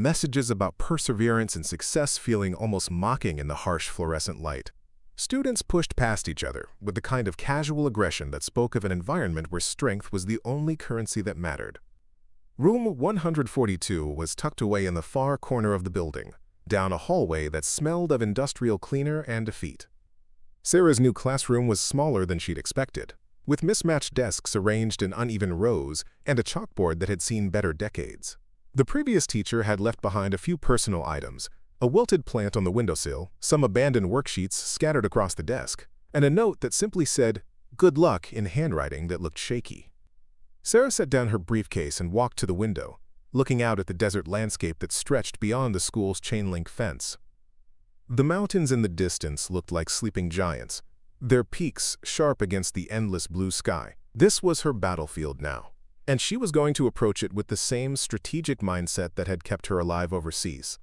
messages about perseverance and success feeling almost mocking in the harsh fluorescent light. Students pushed past each other with the kind of casual aggression that spoke of an environment where strength was the only currency that mattered. Room 142 was tucked away in the far corner of the building, down a hallway that smelled of industrial cleaner and defeat. Sarah's new classroom was smaller than she'd expected, with mismatched desks arranged in uneven rows and a chalkboard that had seen better decades. The previous teacher had left behind a few personal items, a wilted plant on the windowsill, some abandoned worksheets scattered across the desk, and a note that simply said, "Good luck," in handwriting that looked shaky. Sarah set down her briefcase and walked to the window, looking out at the desert landscape that stretched beyond the school's chain-link fence. The mountains in the distance looked like sleeping giants, their peaks sharp against the endless blue sky. This was her battlefield now, and she was going to approach it with the same strategic mindset that had kept her alive overseas.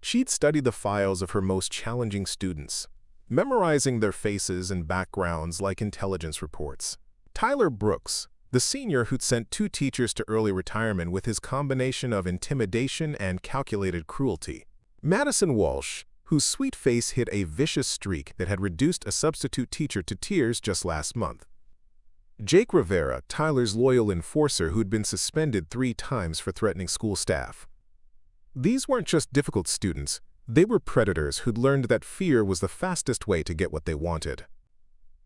She'd studied the files of her most challenging students, memorizing their faces and backgrounds like intelligence reports. Tyler Brooks, the senior who'd sent 2 teachers to early retirement with his combination of intimidation and calculated cruelty. Madison Walsh, whose sweet face hid a vicious streak that had reduced a substitute teacher to tears just last month. Jake Rivera, Tyler's loyal enforcer who'd been suspended 3 times for threatening school staff. These weren't just difficult students, they were predators who'd learned that fear was the fastest way to get what they wanted.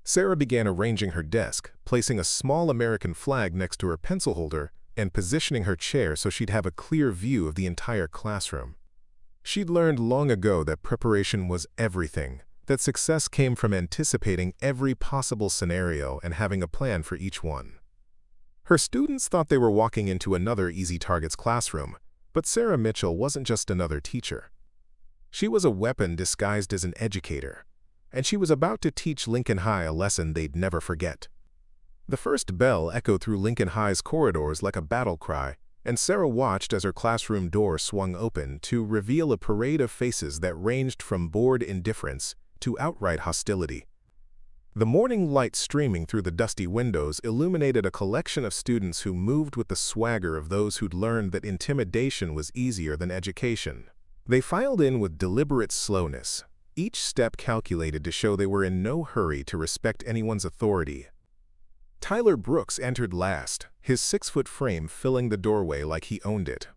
Sarah began arranging her desk, placing a small American flag next to her pencil holder and positioning her chair so she'd have a clear view of the entire classroom. She'd learned long ago that preparation was everything, that success came from anticipating every possible scenario and having a plan for each one. Her students thought they were walking into another Easy Targets classroom, but Sarah Mitchell wasn't just another teacher. She was a weapon disguised as an educator, and she was about to teach Lincoln High a lesson they'd never forget. The first bell echoed through Lincoln High's corridors like a battle cry, and Sarah watched as her classroom door swung open to reveal a parade of faces that ranged from bored indifference to outright hostility. The morning light streaming through the dusty windows illuminated a collection of students who moved with the swagger of those who'd learned that intimidation was easier than education. They filed in with deliberate slowness, each step calculated to show they were in no hurry to respect anyone's authority. Tyler Brooks entered last, his 6-foot frame filling the doorway like he owned it.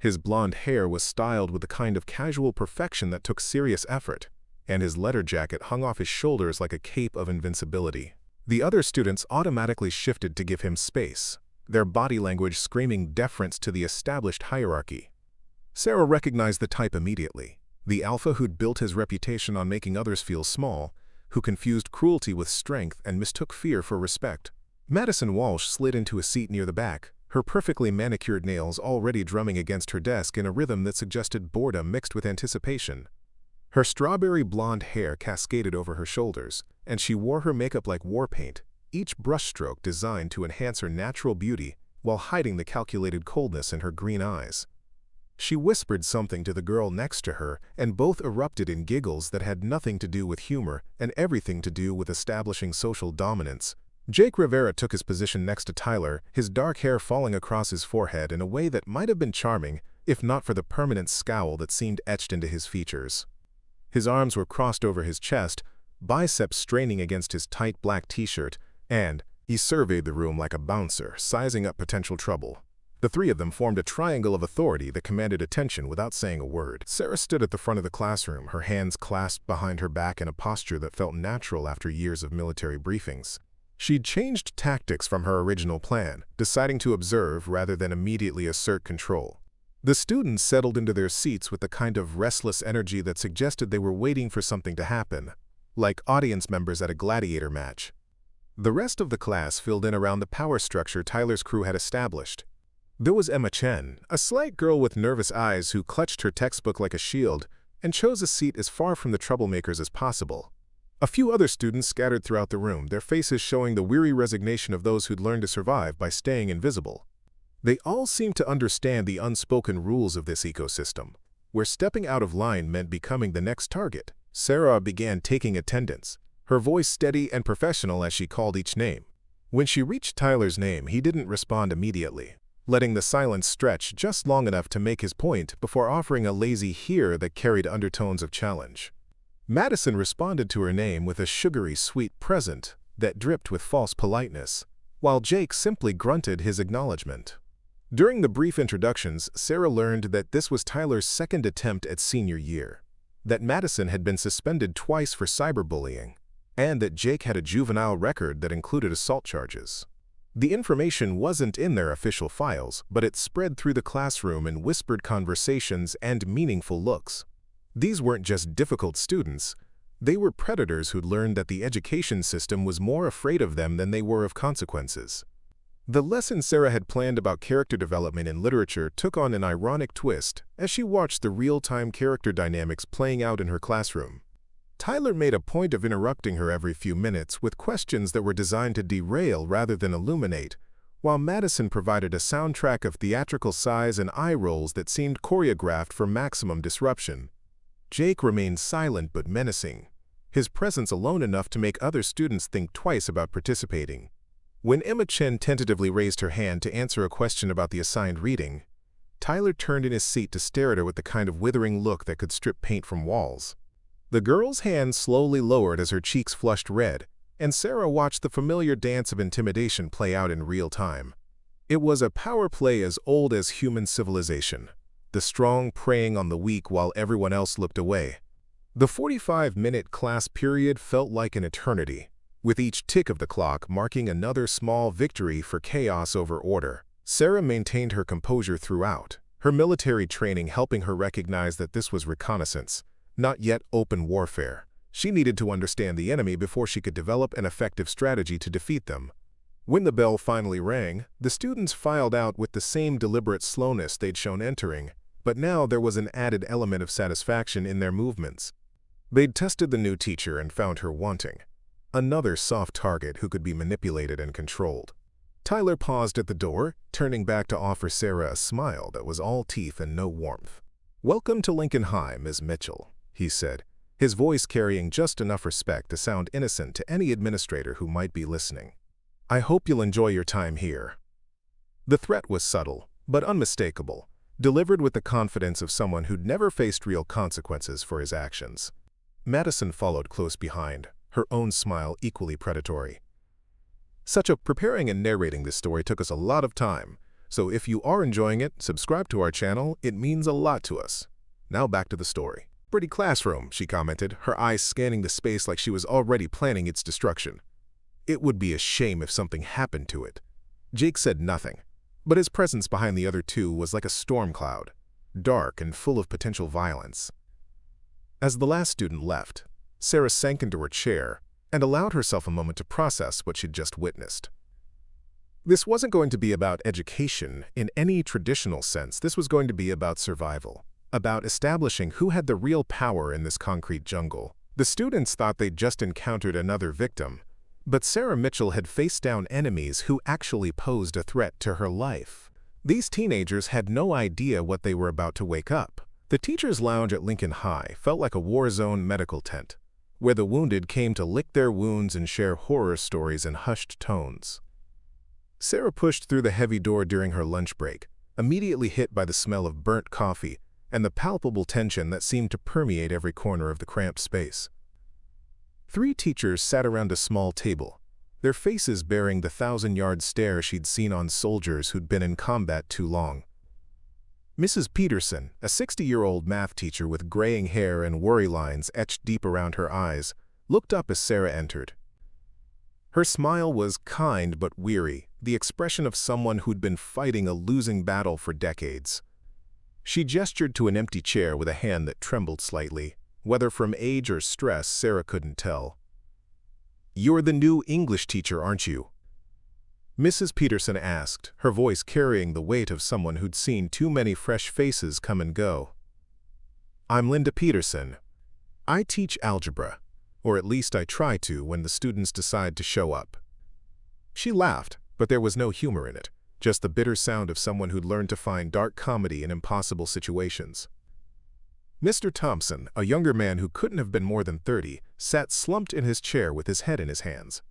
His blonde hair was styled with the kind of casual perfection that took serious effort, and his leather jacket hung off his shoulders like a cape of invincibility. The other students automatically shifted to give him space, their body language screaming deference to the established hierarchy. Sarah recognized the type immediately. The alpha who'd built his reputation on making others feel small, who confused cruelty with strength and mistook fear for respect. Madison Walsh slid into a seat near the back, her perfectly manicured nails already drumming against her desk in a rhythm that suggested boredom mixed with anticipation. Her strawberry blonde hair cascaded over her shoulders, and she wore her makeup like war paint, each brushstroke designed to enhance her natural beauty while hiding the calculated coldness in her green eyes. She whispered something to the girl next to her, and both erupted in giggles that had nothing to do with humor and everything to do with establishing social dominance. Jake Rivera took his position next to Tyler, his dark hair falling across his forehead in a way that might have been charming, if not for the permanent scowl that seemed etched into his features. His arms were crossed over his chest, biceps straining against his tight black t-shirt, and he surveyed the room like a bouncer, sizing up potential trouble. The 3 of them formed a triangle of authority that commanded attention without saying a word. Sarah stood at the front of the classroom, her hands clasped behind her back in a posture that felt natural after years of military briefings. She'd changed tactics from her original plan, deciding to observe rather than immediately assert control. The students settled into their seats with the kind of restless energy that suggested they were waiting for something to happen, like audience members at a gladiator match. The rest of the class filled in around the power structure Tyler's crew had established. There was Emma Chen, a slight girl with nervous eyes who clutched her textbook like a shield and chose a seat as far from the troublemakers as possible. A few other students scattered throughout the room, their faces showing the weary resignation of those who'd learned to survive by staying invisible. They all seemed to understand the unspoken rules of this ecosystem, where stepping out of line meant becoming the next target. Sarah began taking attendance, her voice steady and professional as she called each name. When she reached Tyler's name, he didn't respond immediately. letting the silence stretch just long enough to make his point before offering a lazy "here" that carried undertones of challenge. Madison responded to her name with a sugary, sweet present that dripped with false politeness, while Jake simply grunted his acknowledgement. During the brief introductions, Sarah learned that this was Tyler's second attempt at senior year, that Madison had been suspended twice for cyberbullying, and that Jake had a juvenile record that included assault charges. The information wasn't in their official files, but it spread through the classroom in whispered conversations and meaningful looks. These weren't just difficult students, they were predators who'd learned that the education system was more afraid of them than they were of consequences. The lesson Sarah had planned about character development in literature took on an ironic twist as she watched the real-time character dynamics playing out in her classroom. Tyler made a point of interrupting her every few minutes with questions that were designed to derail rather than illuminate, while Madison provided a soundtrack of theatrical sighs and eye rolls that seemed choreographed for maximum disruption. Jake remained silent but menacing, his presence alone enough to make other students think twice about participating. When Emma Chen tentatively raised her hand to answer a question about the assigned reading, Tyler turned in his seat to stare at her with the kind of withering look that could strip paint from walls. The girl's hand slowly lowered as her cheeks flushed red, and Sarah watched the familiar dance of intimidation play out in real time. It was a power play as old as human civilization, the strong preying on the weak while everyone else looked away. The 45-minute class period felt like an eternity, with each tick of the clock marking another small victory for chaos over order. Sarah maintained her composure throughout, her military training helping her recognize that this was reconnaissance, not yet open warfare. She needed to understand the enemy before she could develop an effective strategy to defeat them. When the bell finally rang, the students filed out with the same deliberate slowness they'd shown entering, but now there was an added element of satisfaction in their movements. They'd tested the new teacher and found her wanting. Another soft target who could be manipulated and controlled. Tyler paused at the door, turning back to offer Sarah a smile that was all teeth and no warmth. "Welcome to Lincoln High, Ms. Mitchell," he said, his voice carrying just enough respect to sound innocent to any administrator who might be listening. "I hope you'll enjoy your time here." The threat was subtle, but unmistakable, delivered with the confidence of someone who'd never faced real consequences for his actions. Madison followed close behind, her own smile equally predatory. Preparing and narrating this story took us a lot of time, so if you are enjoying it, subscribe to our channel, it means a lot to us. Now back to the story. "Pretty classroom," she commented, her eyes scanning the space like she was already planning its destruction. "It would be a shame if something happened to it." Jake said nothing, but his presence behind the other two was like a storm cloud, dark and full of potential violence. As the last student left, Sarah sank into her chair and allowed herself a moment to process what she'd just witnessed. This wasn't going to be about education in any traditional sense. This was going to be about survival, about establishing who had the real power in this concrete jungle. The students thought they'd just encountered another victim, but Sarah Mitchell had faced down enemies who actually posed a threat to her life. These teenagers had no idea what they were about to wake up. The teacher's lounge at Lincoln High felt like a war-zone medical tent, where the wounded came to lick their wounds and share horror stories in hushed tones. Sarah pushed through the heavy door during her lunch break, immediately hit by the smell of burnt coffee and the palpable tension that seemed to permeate every corner of the cramped space. 3 teachers sat around a small table, their faces bearing the 1,000-yard stare she'd seen on soldiers who'd been in combat too long. Mrs. Peterson, a 60-year-old math teacher with graying hair and worry lines etched deep around her eyes, looked up as Sarah entered. Her smile was kind but weary, the expression of someone who'd been fighting a losing battle for decades. She gestured to an empty chair with a hand that trembled slightly. Whether from age or stress, Sarah couldn't tell. "You're the new English teacher, aren't you?" Mrs. Peterson asked, her voice carrying the weight of someone who'd seen too many fresh faces come and go. "I'm Linda Peterson. I teach algebra, or at least I try to when the students decide to show up." She laughed, but there was no humor in it, just the bitter sound of someone who'd learned to find dark comedy in impossible situations. Mr. Thompson, a younger man who couldn't have been more than 30, sat slumped in his chair with his head in his hands.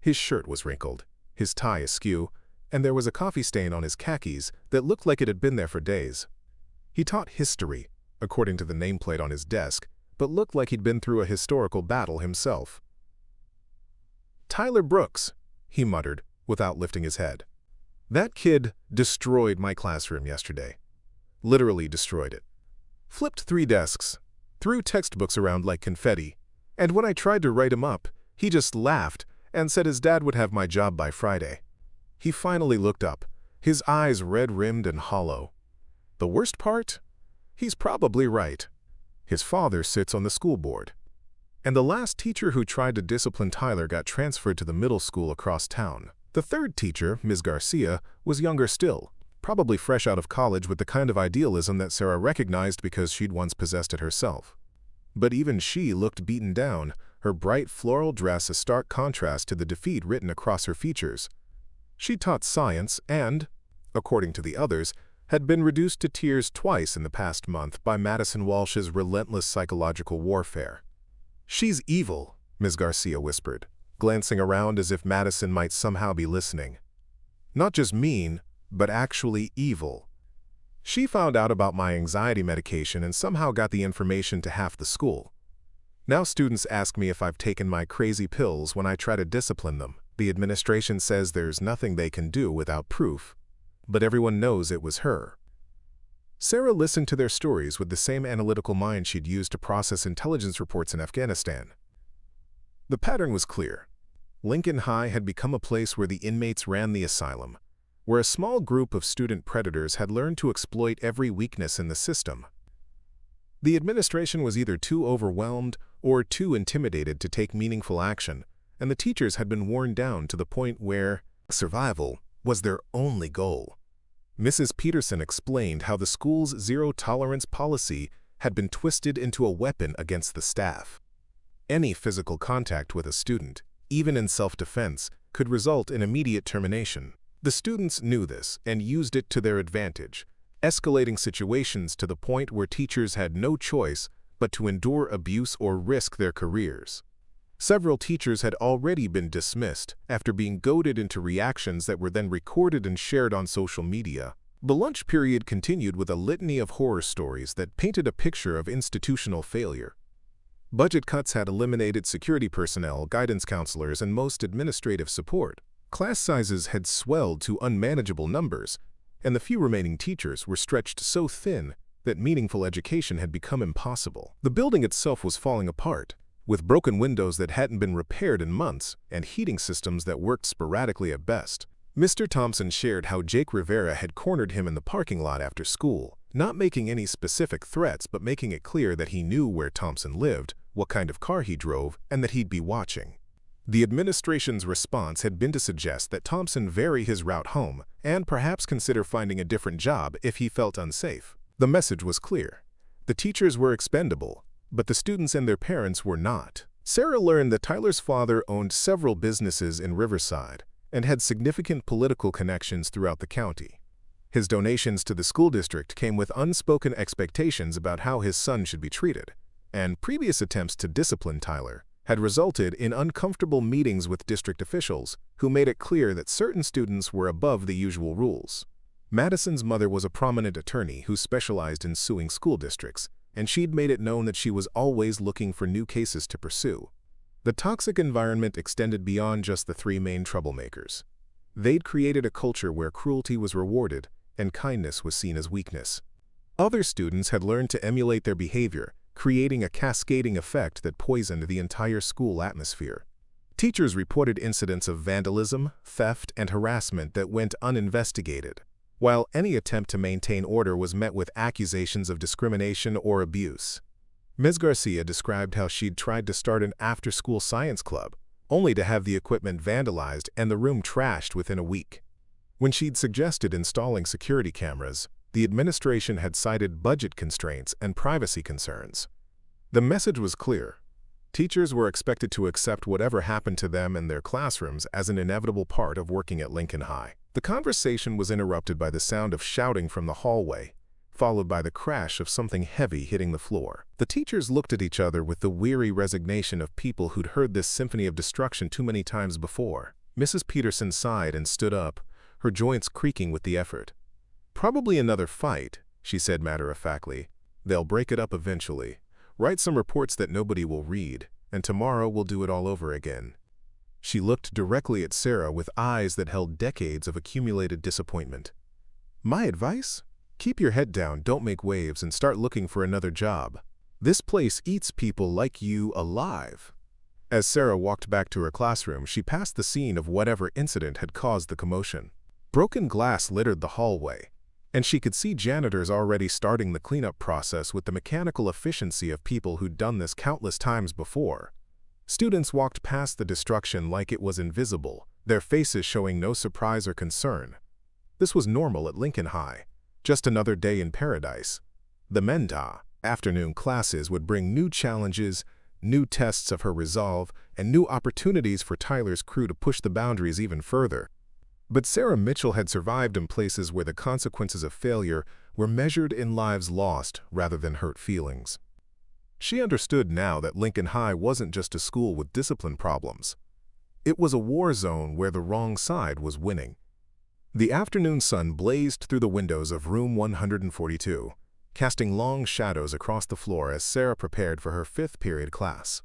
His shirt was wrinkled, his tie askew, and there was a coffee stain on his khakis that looked like it had been there for days. He taught history, according to the nameplate on his desk, but looked like he'd been through a historical battle himself. "Tyler Brooks," he muttered, without lifting his head. "That kid destroyed my classroom yesterday. Literally destroyed it. Flipped 3 desks, threw textbooks around like confetti, and when I tried to write him up, he just laughed and said his dad would have my job by Friday." He finally looked up, his eyes red-rimmed and hollow. The worst part? He's probably right. His father sits on the school board. And the last teacher who tried to discipline Tyler got transferred to the middle school across town. The third teacher, Ms. Garcia, was younger still, probably fresh out of college with the kind of idealism that Sarah recognized because she'd once possessed it herself. But even she looked beaten down, her bright floral dress a stark contrast to the defeat written across her features. She taught science and, according to the others, had been reduced to tears twice in the past month by Madison Walsh's relentless psychological warfare. "She's evil," Ms. Garcia whispered, glancing around as if Madison might somehow be listening. "Not just mean, but actually evil. She found out about my anxiety medication and somehow got the information to half the school. Now students ask me if I've taken my crazy pills when I try to discipline them. The administration says there's nothing they can do without proof, but everyone knows it was her." Sarah listened to their stories with the same analytical mind she'd used to process intelligence reports in Afghanistan. The pattern was clear. Lincoln High had become a place where the inmates ran the asylum, where a small group of student predators had learned to exploit every weakness in the system. The administration was either too overwhelmed or too intimidated to take meaningful action, and the teachers had been worn down to the point where survival was their only goal. Mrs. Peterson explained how the school's zero-tolerance policy had been twisted into a weapon against the staff. Any physical contact with a student, even in self-defense, could result in immediate termination. The students knew this and used it to their advantage, escalating situations to the point where teachers had no choice but to endure abuse or risk their careers. Several teachers had already been dismissed after being goaded into reactions that were then recorded and shared on social media. The lunch period continued with a litany of horror stories that painted a picture of institutional failure. Budget cuts had eliminated security personnel, guidance counselors, and most administrative support. Class sizes had swelled to unmanageable numbers, and the few remaining teachers were stretched so thin that meaningful education had become impossible. The building itself was falling apart, with broken windows that hadn't been repaired in months and heating systems that worked sporadically at best. Mr. Thompson shared how Jake Rivera had cornered him in the parking lot after school, not making any specific threats but making it clear that he knew where Thompson lived, what kind of car he drove, and that he'd be watching. The administration's response had been to suggest that Thompson vary his route home and perhaps consider finding a different job if he felt unsafe. The message was clear. The teachers were expendable, but the students and their parents were not. Sarah learned that Tyler's father owned several businesses in Riverside and had significant political connections throughout the county. His donations to the school district came with unspoken expectations about how his son should be treated, and previous attempts to discipline Tyler had resulted in uncomfortable meetings with district officials who made it clear that certain students were above the usual rules. Madison's mother was a prominent attorney who specialized in suing school districts, and she'd made it known that she was always looking for new cases to pursue. The toxic environment extended beyond just the 3 main troublemakers. They'd created a culture where cruelty was rewarded and kindness was seen as weakness. Other students had learned to emulate their behavior, creating a cascading effect that poisoned the entire school atmosphere. Teachers reported incidents of vandalism, theft, and harassment that went uninvestigated, while any attempt to maintain order was met with accusations of discrimination or abuse. Ms. Garcia described how she'd tried to start an after-school science club, only to have the equipment vandalized and the room trashed within a week. When she'd suggested installing security cameras, the administration had cited budget constraints and privacy concerns. The message was clear. Teachers were expected to accept whatever happened to them in their classrooms as an inevitable part of working at Lincoln High. The conversation was interrupted by the sound of shouting from the hallway, followed by the crash of something heavy hitting the floor. The teachers looked at each other with the weary resignation of people who'd heard this symphony of destruction too many times before. Mrs. Peterson sighed and stood up, her joints creaking with the effort. "Probably another fight," she said matter-of-factly. "They'll break it up eventually. Write some reports that nobody will read, and tomorrow we'll do it all over again." She looked directly at Sarah with eyes that held decades of accumulated disappointment. "My advice? Keep your head down, don't make waves, and start looking for another job. This place eats people like you alive." As Sarah walked back to her classroom, she passed the scene of whatever incident had caused the commotion. Broken glass littered the hallway, and she could see janitors already starting the cleanup process with the mechanical efficiency of people who'd done this countless times before. Students walked past the destruction like it was invisible, their faces showing no surprise or concern. This was normal at Lincoln High, just another day in paradise. The Menda afternoon classes would bring new challenges, new tests of her resolve, and new opportunities for Tyler's crew to push the boundaries even further. But Sarah Mitchell had survived in places where the consequences of failure were measured in lives lost rather than hurt feelings. She understood now that Lincoln High wasn't just a school with discipline problems. It was a war zone where the wrong side was winning. The afternoon sun blazed through the windows of room 142, casting long shadows across the floor as Sarah prepared for her fifth period class.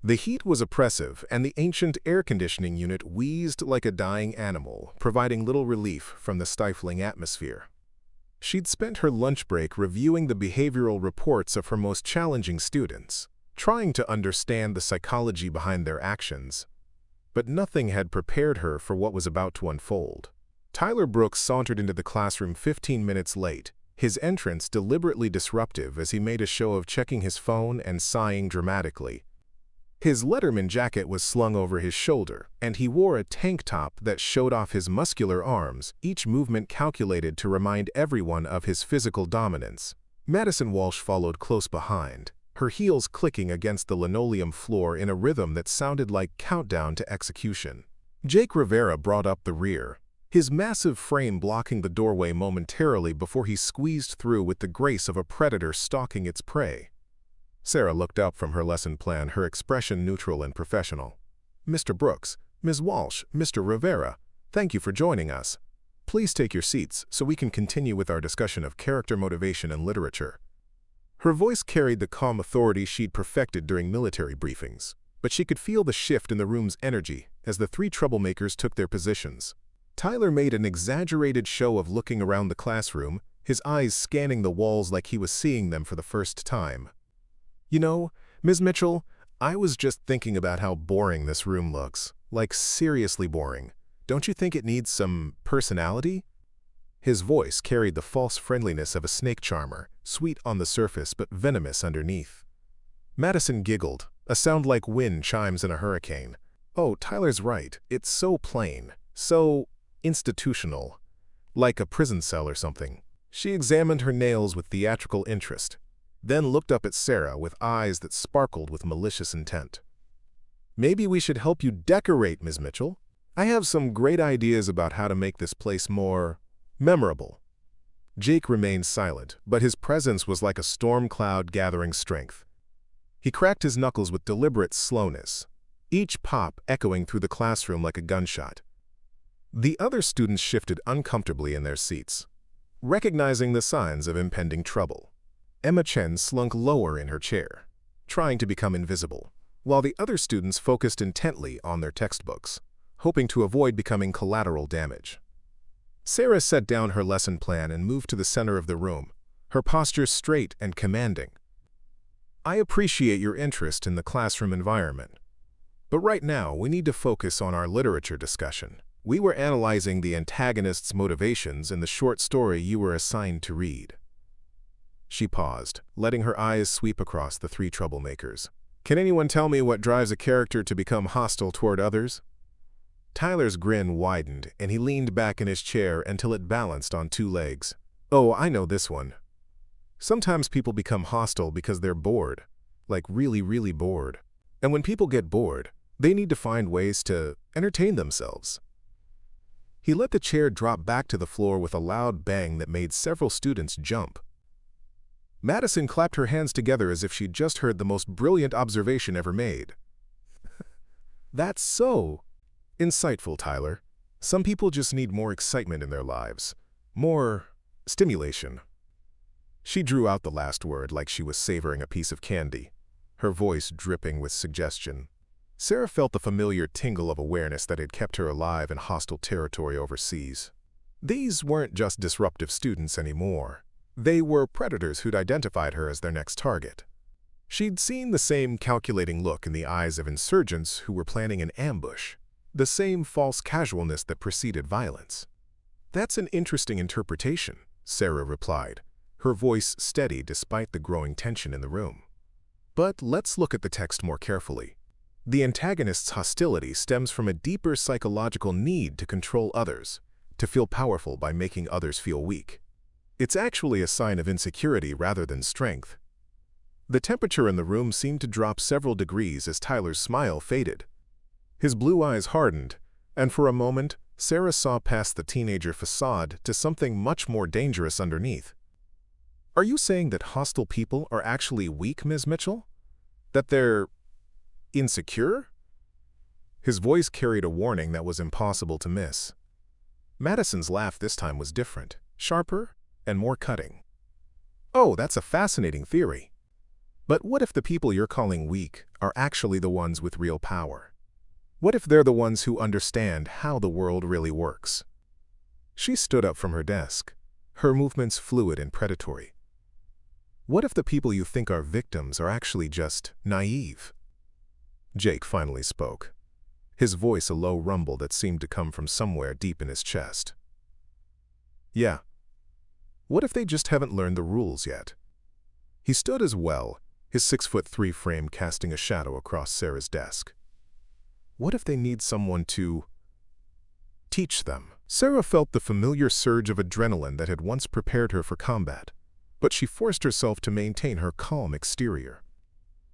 The heat was oppressive, and the ancient air conditioning unit wheezed like a dying animal, providing little relief from the stifling atmosphere. She'd spent her lunch break reviewing the behavioral reports of her most challenging students, trying to understand the psychology behind their actions. But nothing had prepared her for what was about to unfold. Tyler Brooks sauntered into the classroom 15 minutes late, his entrance deliberately disruptive as he made a show of checking his phone and sighing dramatically. His Letterman jacket was slung over his shoulder, and he wore a tank top that showed off his muscular arms, each movement calculated to remind everyone of his physical dominance. Madison Walsh followed close behind, her heels clicking against the linoleum floor in a rhythm that sounded like countdown to execution. Jake Rivera brought up the rear, his massive frame blocking the doorway momentarily before he squeezed through with the grace of a predator stalking its prey. Sarah looked up from her lesson plan, her expression neutral and professional. "Mr. Brooks, Ms. Walsh, Mr. Rivera, thank you for joining us. Please take your seats so we can continue with our discussion of character motivation and literature." Her voice carried the calm authority she'd perfected during military briefings, but she could feel the shift in the room's energy as the three troublemakers took their positions. Tyler made an exaggerated show of looking around the classroom, his eyes scanning the walls like he was seeing them for the first time. "You know, Ms. Mitchell, I was just thinking about how boring this room looks. Like, seriously boring. Don't you think it needs some personality?" His voice carried the false friendliness of a snake charmer, sweet on the surface but venomous underneath. Madison giggled, a sound like wind chimes in a hurricane. "Oh, Tyler's right. It's so plain, so institutional. Like a prison cell or something." She examined her nails with theatrical interest, then looked up at Sarah with eyes that sparkled with malicious intent. "Maybe we should help you decorate, Ms. Mitchell. I have some great ideas about how to make this place more memorable." Jake remained silent, but his presence was like a storm cloud gathering strength. He cracked his knuckles with deliberate slowness, each pop echoing through the classroom like a gunshot. The other students shifted uncomfortably in their seats, recognizing the signs of impending trouble. Emma Chen slunk lower in her chair, trying to become invisible, while the other students focused intently on their textbooks, hoping to avoid becoming collateral damage. Sarah set down her lesson plan and moved to the center of the room, her posture straight and commanding. "I appreciate your interest in the classroom environment, but right now we need to focus on our literature discussion. We were analyzing the antagonist's motivations in the short story you were assigned to read." She paused, letting her eyes sweep across the three troublemakers. "Can anyone tell me what drives a character to become hostile toward others?" Tyler's grin widened, and he leaned back in his chair until it balanced on two legs. "Oh, I know this one. Sometimes people become hostile because they're bored, like really, really bored. And when people get bored, they need to find ways to entertain themselves." He let the chair drop back to the floor with a loud bang that made several students jump. Madison clapped her hands together as if she'd just heard the most brilliant observation ever made. "That's so insightful, Tyler. Some people just need more excitement in their lives, more stimulation. She drew out the last word like she was savoring a piece of candy, her voice dripping with suggestion. Sarah felt the familiar tingle of awareness that had kept her alive in hostile territory overseas. These weren't just disruptive students anymore. They were predators who'd identified her as their next target. She'd seen the same calculating look in the eyes of insurgents who were planning an ambush, the same false casualness that preceded violence. "That's an interesting interpretation," Sarah replied, her voice steady despite the growing tension in the room. "But let's look at the text more carefully. The antagonist's hostility stems from a deeper psychological need to control others, to feel powerful by making others feel weak. It's actually a sign of insecurity rather than strength." The temperature in the room seemed to drop several degrees as Tyler's smile faded. His blue eyes hardened, and for a moment, Sarah saw past the teenager facade to something much more dangerous underneath. "Are you saying that hostile people are actually weak, Ms. Mitchell? That they're insecure?" His voice carried a warning that was impossible to miss. Madison's laugh this time was different, sharper, and more cutting. "Oh, that's a fascinating theory. But what if the people you're calling weak are actually the ones with real power? What if they're the ones who understand how the world really works?" She stood up from her desk, her movements fluid and predatory. "What if the people you think are victims are actually just naive?" Jake finally spoke, his voice a low rumble that seemed to come from somewhere deep in his chest. "Yeah. What if they just haven't learned the rules yet?" He stood as well, his 6'3" frame casting a shadow across Sarah's desk. "What if they need someone to teach them?" Sarah felt the familiar surge of adrenaline that had once prepared her for combat, but she forced herself to maintain her calm exterior.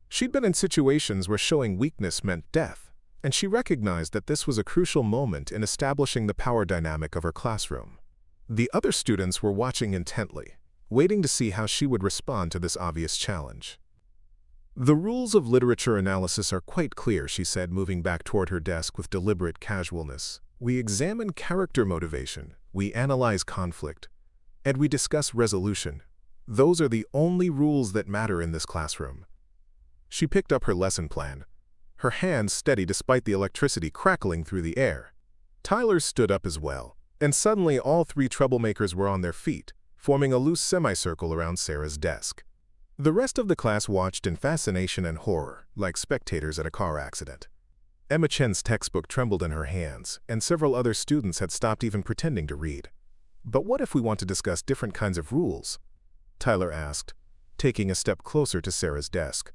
She'd been in situations where showing weakness meant death, and she recognized that this was a crucial moment in establishing the power dynamic of her classroom. The other students were watching intently, waiting to see how she would respond to this obvious challenge. "The rules of literature analysis are quite clear," she said, moving back toward her desk with deliberate casualness. "We examine character motivation, we analyze conflict, and we discuss resolution. Those are the only rules that matter in this classroom." She picked up her lesson plan, her hands steady despite the electricity crackling through the air. Tyler stood up as well, and suddenly all three troublemakers were on their feet, forming a loose semicircle around Sarah's desk. The rest of the class watched in fascination and horror, like spectators at a car accident. Emma Chen's textbook trembled in her hands, and several other students had stopped even pretending to read. "But what if we want to discuss different kinds of rules?" Tyler asked, taking a step closer to Sarah's desk.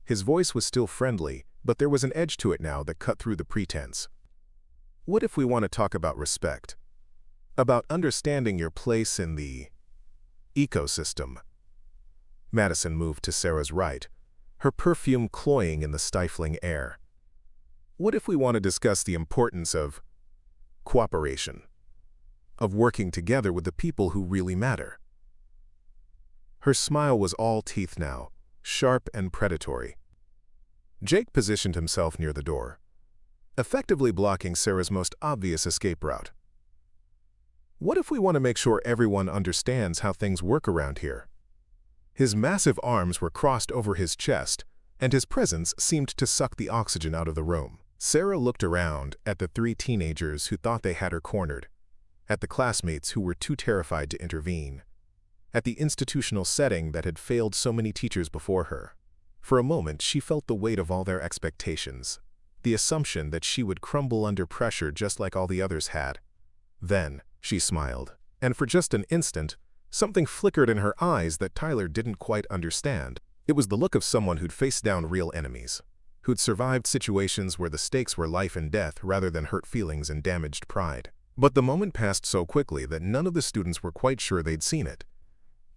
His voice was still friendly, but there was an edge to it now that cut through the pretense. "What if we want to talk about respect? About understanding your place in the ecosystem?" Madison moved to Sarah's right, her perfume cloying in the stifling air. "What if we want to discuss the importance of cooperation? Of working together with the people who really matter?" Her smile was all teeth now, sharp and predatory. Jake positioned himself near the door, effectively blocking Sarah's most obvious escape route. "What if we want to make sure everyone understands how things work around here?" His massive arms were crossed over his chest, and his presence seemed to suck the oxygen out of the room. Sarah looked around at the three teenagers who thought they had her cornered, at the classmates who were too terrified to intervene, at the institutional setting that had failed so many teachers before her. For a moment, she felt the weight of all their expectations, the assumption that she would crumble under pressure just like all the others had. Then, she smiled, and for just an instant, something flickered in her eyes that Tyler didn't quite understand. It was the look of someone who'd faced down real enemies, who'd survived situations where the stakes were life and death rather than hurt feelings and damaged pride. But the moment passed so quickly that none of the students were quite sure they'd seen it.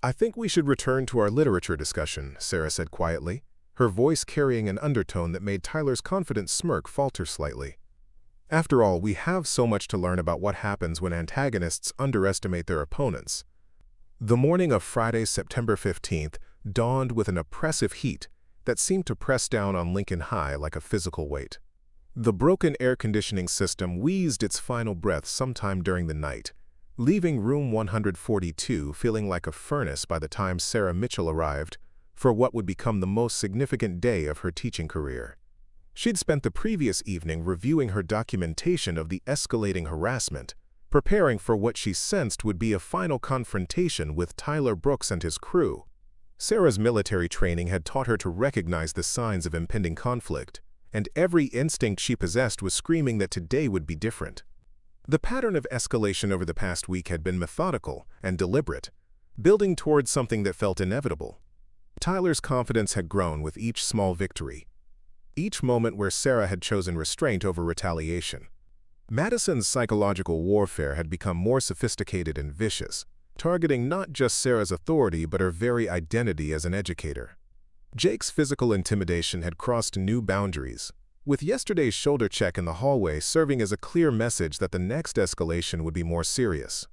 "I think we should return to our literature discussion," Sarah said quietly, her voice carrying an undertone that made Tyler's confident smirk falter slightly. "After all, we have so much to learn about what happens when antagonists underestimate their opponents." The morning of Friday, September 15th, dawned with an oppressive heat that seemed to press down on Lincoln High like a physical weight. The broken air conditioning system wheezed its final breath sometime during the night, leaving room 142 feeling like a furnace by the time Sarah Mitchell arrived for what would become the most significant day of her teaching career. She'd spent the previous evening reviewing her documentation of the escalating harassment, preparing for what she sensed would be a final confrontation with Tyler Brooks and his crew. Sarah's military training had taught her to recognize the signs of impending conflict, and every instinct she possessed was screaming that today would be different. The pattern of escalation over the past week had been methodical and deliberate, building towards something that felt inevitable. Tyler's confidence had grown with each small victory, each moment where Sarah had chosen restraint over retaliation. Madison's psychological warfare had become more sophisticated and vicious, targeting not just Sarah's authority but her very identity as an educator. Jake's physical intimidation had crossed new boundaries, with yesterday's shoulder check in the hallway serving as a clear message that the next escalation would be more serious.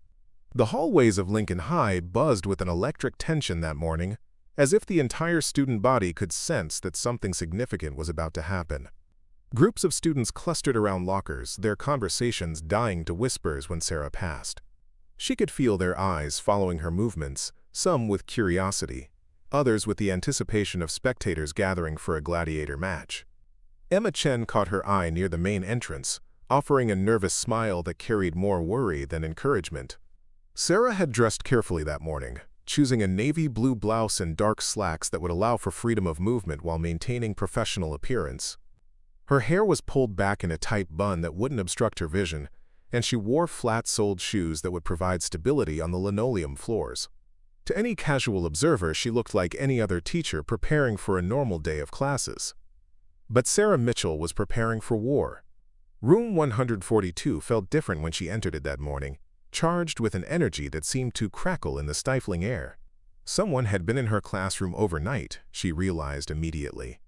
The hallways of Lincoln High buzzed with an electric tension that morning, as if the entire student body could sense that something significant was about to happen. Groups of students clustered around lockers, their conversations dying to whispers when Sarah passed. She could feel their eyes following her movements, some with curiosity, others with the anticipation of spectators gathering for a gladiator match. Emma Chen caught her eye near the main entrance, offering a nervous smile that carried more worry than encouragement. Sarah had dressed carefully that morning, choosing a navy blue blouse and dark slacks that would allow for freedom of movement while maintaining professional appearance. Her hair was pulled back in a tight bun that wouldn't obstruct her vision, and she wore flat-soled shoes that would provide stability on the linoleum floors. To any casual observer, she looked like any other teacher preparing for a normal day of classes. But Sarah Mitchell was preparing for war. Room 142 felt different when she entered it that morning, charged with an energy that seemed to crackle in the stifling air. Someone had been in her classroom overnight, she realized immediately.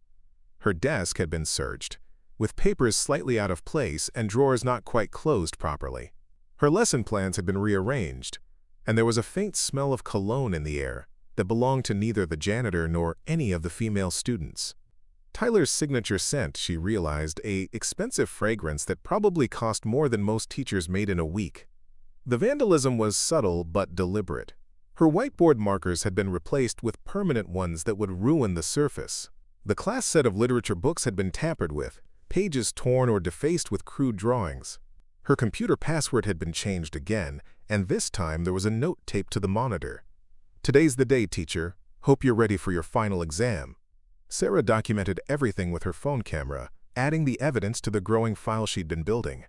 Her desk had been searched, with papers slightly out of place and drawers not quite closed properly. Her lesson plans had been rearranged, and there was a faint smell of cologne in the air that belonged to neither the janitor nor any of the female students. Tyler's signature scent, she realized, an expensive fragrance that probably cost more than most teachers made in a week. The vandalism was subtle but deliberate. Her whiteboard markers had been replaced with permanent ones that would ruin the surface. The class set of literature books had been tampered with, pages torn or defaced with crude drawings. Her computer password had been changed again, and this time there was a note taped to the monitor. "Today's the day, teacher. Hope you're ready for your final exam." Sarah documented everything with her phone camera, adding the evidence to the growing file she'd been building.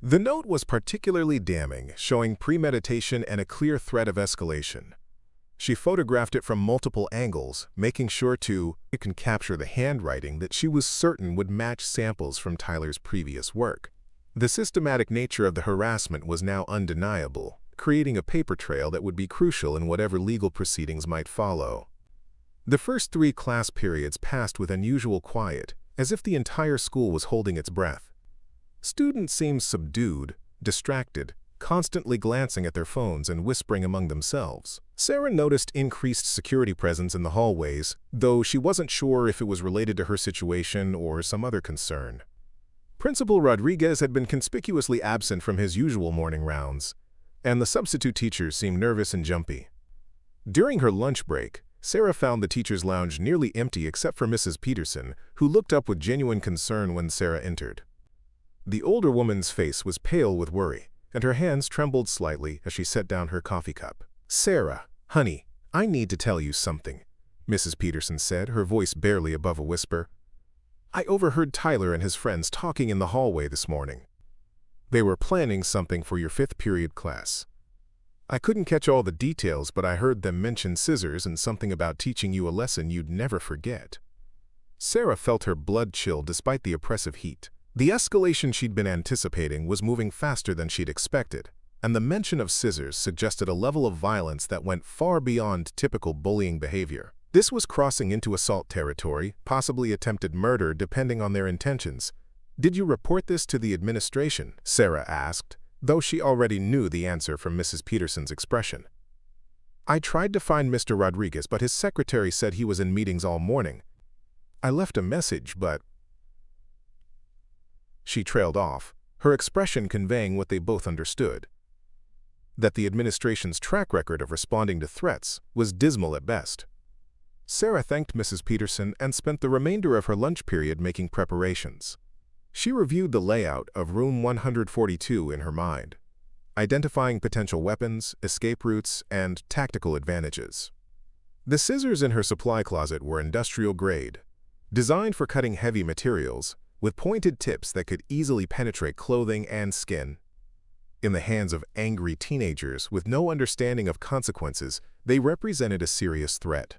The note was particularly damning, showing premeditation and a clear threat of escalation. She photographed it from multiple angles, making sure to capture the handwriting that she was certain would match samples from Tyler's previous work. The systematic nature of the harassment was now undeniable, creating a paper trail that would be crucial in whatever legal proceedings might follow. The first 3 class periods passed with unusual quiet, as if the entire school was holding its breath. Students seemed subdued, distracted, constantly glancing at their phones and whispering among themselves. Sarah noticed increased security presence in the hallways, though she wasn't sure if it was related to her situation or some other concern. Principal Rodriguez had been conspicuously absent from his usual morning rounds, and the substitute teachers seemed nervous and jumpy. During her lunch break, Sarah found the teacher's lounge nearly empty except for Mrs. Peterson, who looked up with genuine concern when Sarah entered. The older woman's face was pale with worry, and her hands trembled slightly as she set down her coffee cup. "Sarah, honey, I need to tell you something," Mrs. Peterson said, her voice barely above a whisper. "I overheard Tyler and his friends talking in the hallway this morning. They were planning something for your 5th period class. I couldn't catch all the details, but I heard them mention scissors and something about teaching you a lesson you'd never forget." Sarah felt her blood chill despite the oppressive heat. The escalation she'd been anticipating was moving faster than she'd expected, and the mention of scissors suggested a level of violence that went far beyond typical bullying behavior. This was crossing into assault territory, possibly attempted murder depending on their intentions. "Did you report this to the administration?" Sarah asked, though she already knew the answer from Mrs. Peterson's expression. "I tried to find Mr. Rodriguez, but his secretary said he was in meetings all morning. I left a message, but..." She trailed off, her expression conveying what they both understood: that the administration's track record of responding to threats was dismal at best. Sarah thanked Mrs. Peterson and spent the remainder of her lunch period making preparations. She reviewed the layout of room 142 in her mind, identifying potential weapons, escape routes, and tactical advantages. The scissors in her supply closet were industrial grade, designed for cutting heavy materials, with pointed tips that could easily penetrate clothing and skin. In the hands of angry teenagers with no understanding of consequences, they represented a serious threat.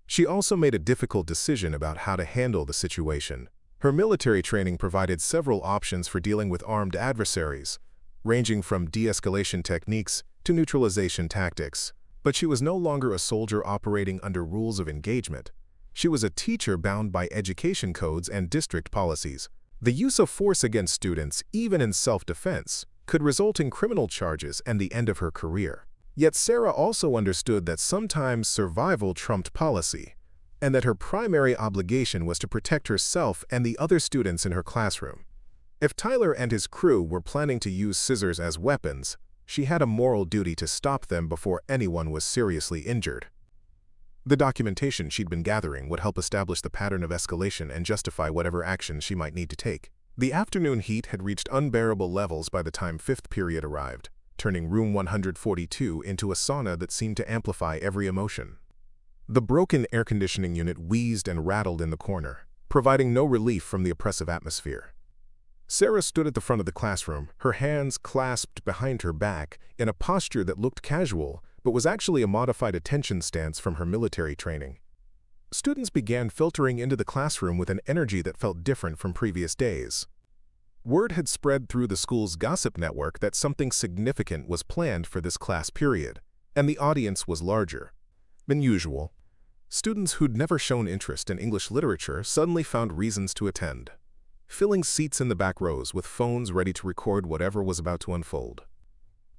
She also made a difficult decision about how to handle the situation. Her military training provided several options for dealing with armed adversaries, ranging from de-escalation techniques to neutralization tactics. But she was no longer a soldier operating under rules of engagement. She was a teacher bound by education codes and district policies. The use of force against students, even in self-defense, could result in criminal charges and the end of her career. Yet Sarah also understood that sometimes survival trumped policy, and that her primary obligation was to protect herself and the other students in her classroom. If Tyler and his crew were planning to use scissors as weapons, she had a moral duty to stop them before anyone was seriously injured. The documentation she'd been gathering would help establish the pattern of escalation and justify whatever actions she might need to take. The afternoon heat had reached unbearable levels by the time fifth period arrived, turning room 142 into a sauna that seemed to amplify every emotion. The broken air conditioning unit wheezed and rattled in the corner, providing no relief from the oppressive atmosphere. Sarah stood at the front of the classroom, her hands clasped behind her back in a posture that looked casual, but was actually a modified attention stance from her military training. Students began filtering into the classroom with an energy that felt different from previous days. Word had spread through the school's gossip network that something significant was planned for this class period, and the audience was larger than usual. Students who'd never shown interest in English literature suddenly found reasons to attend, filling seats in the back rows with phones ready to record whatever was about to unfold.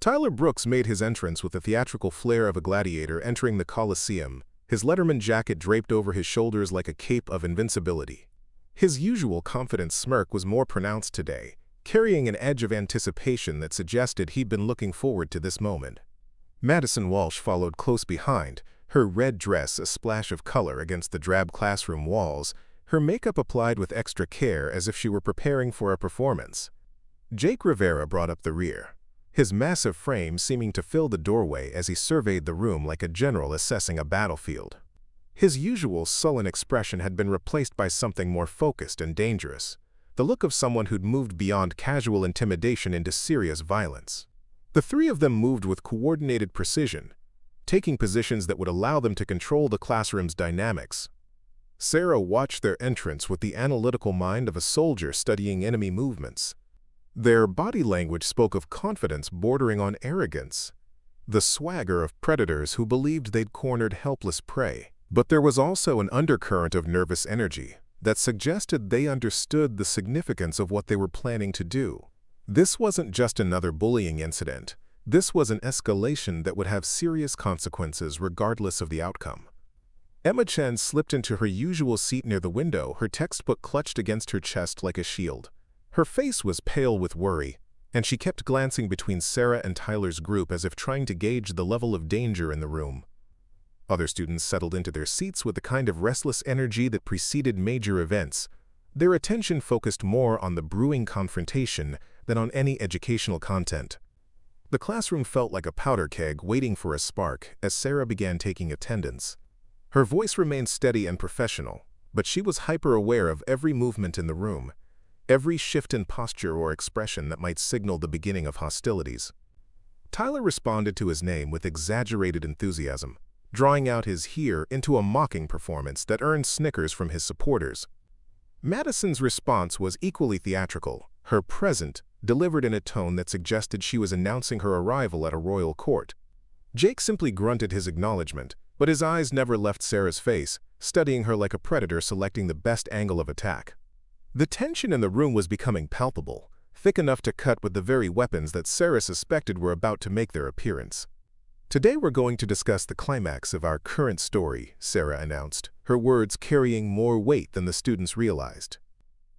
Tyler Brooks made his entrance with the theatrical flair of a gladiator entering the Coliseum, his Letterman jacket draped over his shoulders like a cape of invincibility. His usual confident smirk was more pronounced today, carrying an edge of anticipation that suggested he'd been looking forward to this moment. Madison Walsh followed close behind, her red dress a splash of color against the drab classroom walls, her makeup applied with extra care as if she were preparing for a performance. Jake Rivera brought up the rear, his massive frame seeming to fill the doorway as he surveyed the room like a general assessing a battlefield. His usual sullen expression had been replaced by something more focused and dangerous, the look of someone who'd moved beyond casual intimidation into serious violence. The three of them moved with coordinated precision, taking positions that would allow them to control the classroom's dynamics. Sarah watched their entrance with the analytical mind of a soldier studying enemy movements. Their body language spoke of confidence bordering on arrogance, the swagger of predators who believed they'd cornered helpless prey. But there was also an undercurrent of nervous energy that suggested they understood the significance of what they were planning to do. This wasn't just another bullying incident. This was an escalation that would have serious consequences regardless of the outcome. Emma Chen slipped into her usual seat near the window, her textbook clutched against her chest like a shield. Her face was pale with worry, and she kept glancing between Sarah and Tyler's group as if trying to gauge the level of danger in the room. Other students settled into their seats with the kind of restless energy that preceded major events. Their attention focused more on the brewing confrontation than on any educational content. The classroom felt like a powder keg waiting for a spark as Sarah began taking attendance. Her voice remained steady and professional, but she was hyper-aware of every movement in the room, every shift in posture or expression that might signal the beginning of hostilities. Tyler responded to his name with exaggerated enthusiasm, drawing out his "here" into a mocking performance that earned snickers from his supporters. Madison's response was equally theatrical, her "present" delivered in a tone that suggested she was announcing her arrival at a royal court. Jake simply grunted his acknowledgement, but his eyes never left Sarah's face, studying her like a predator selecting the best angle of attack. The tension in the room was becoming palpable, thick enough to cut with the very weapons that Sarah suspected were about to make their appearance. "Today we're going to discuss the climax of our current story," Sarah announced, her words carrying more weight than the students realized.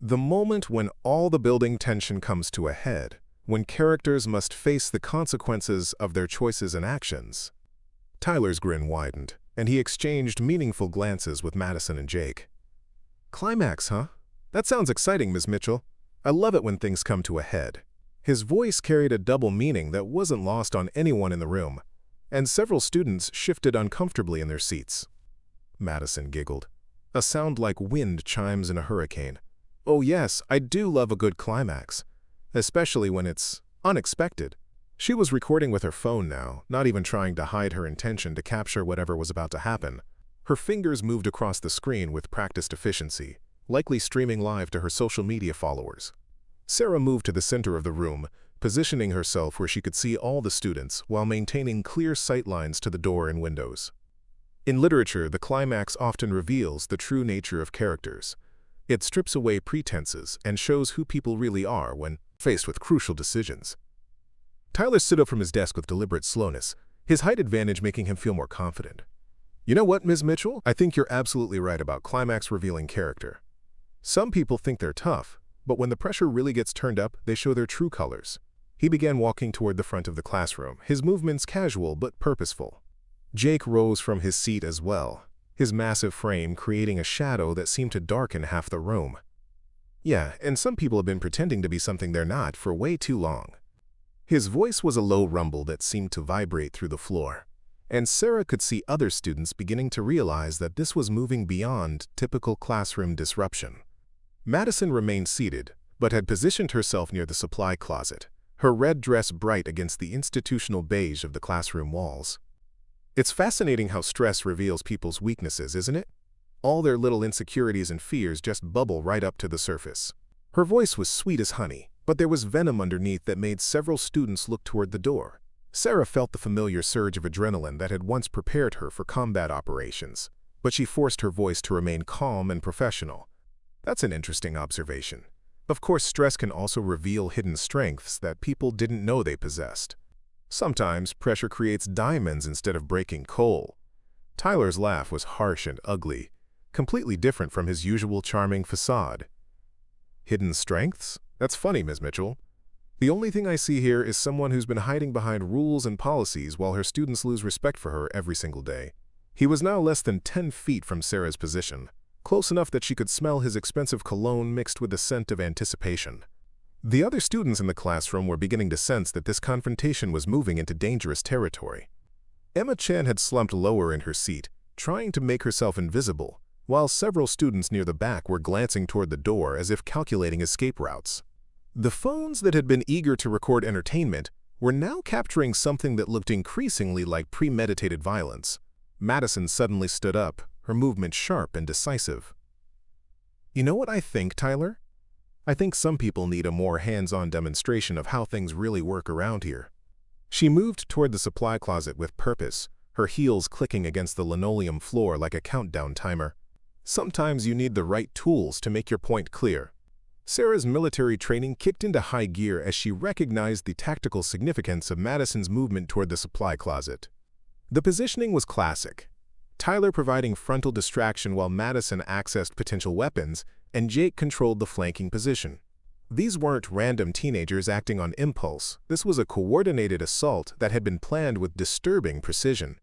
The moment when all the building tension comes to a head, when characters must face the consequences of their choices and actions. Tyler's grin widened, and he exchanged meaningful glances with Madison and Jake. Climax, huh? That sounds exciting, Ms. Mitchell. I love it when things come to a head. His voice carried a double meaning that wasn't lost on anyone in the room, and several students shifted uncomfortably in their seats. Madison giggled, a sound like wind chimes in a hurricane. Oh yes, I do love a good climax, especially when it's unexpected. She was recording with her phone now, not even trying to hide her intention to capture whatever was about to happen. Her fingers moved across the screen with practiced efficiency, likely streaming live to her social media followers. Sarah moved to the center of the room, positioning herself where she could see all the students while maintaining clear sight lines to the door and windows. In literature, the climax often reveals the true nature of characters. It strips away pretenses and shows who people really are when faced with crucial decisions. Tyler stood up from his desk with deliberate slowness, his height advantage making him feel more confident. You know what, Ms. Mitchell? I think you're absolutely right about climax revealing character. Some people think they're tough, but when the pressure really gets turned up, they show their true colors. He began walking toward the front of the classroom, his movements casual but purposeful. Jake rose from his seat as well, his massive frame creating a shadow that seemed to darken half the room. Yeah, and some people have been pretending to be something they're not for way too long. His voice was a low rumble that seemed to vibrate through the floor, and Sarah could see other students beginning to realize that this was moving beyond typical classroom disruption. Madison remained seated, but had positioned herself near the supply closet, her red dress bright against the institutional beige of the classroom walls. It's fascinating how stress reveals people's weaknesses, isn't it? All their little insecurities and fears just bubble right up to the surface. Her voice was sweet as honey, but there was venom underneath that made several students look toward the door. Sarah felt the familiar surge of adrenaline that had once prepared her for combat operations, but she forced her voice to remain calm and professional. That's an interesting observation. Of course, stress can also reveal hidden strengths that people didn't know they possessed. Sometimes pressure creates diamonds instead of breaking coal. Tyler's laugh was harsh and ugly, completely different from his usual charming facade. Hidden strengths? That's funny, Ms. Mitchell. The only thing I see here is someone who's been hiding behind rules and policies while her students lose respect for her every single day. He was now less than 10 feet from Sarah's position, close enough that she could smell his expensive cologne mixed with the scent of anticipation. The other students in the classroom were beginning to sense that this confrontation was moving into dangerous territory. Emma Chan had slumped lower in her seat, trying to make herself invisible, while several students near the back were glancing toward the door as if calculating escape routes. The phones that had been eager to record entertainment were now capturing something that looked increasingly like premeditated violence. Madison suddenly stood up, her movement sharp and decisive. You know what I think, Tyler? I think some people need a more hands-on demonstration of how things really work around here. She moved toward the supply closet with purpose, her heels clicking against the linoleum floor like a countdown timer. Sometimes you need the right tools to make your point clear. Sarah's military training kicked into high gear as she recognized the tactical significance of Madison's movement toward the supply closet. The positioning was classic, Tyler providing frontal distraction while Madison accessed potential weapons, and Jake controlled the flanking position. These weren't random teenagers acting on impulse. This was a coordinated assault that had been planned with disturbing precision.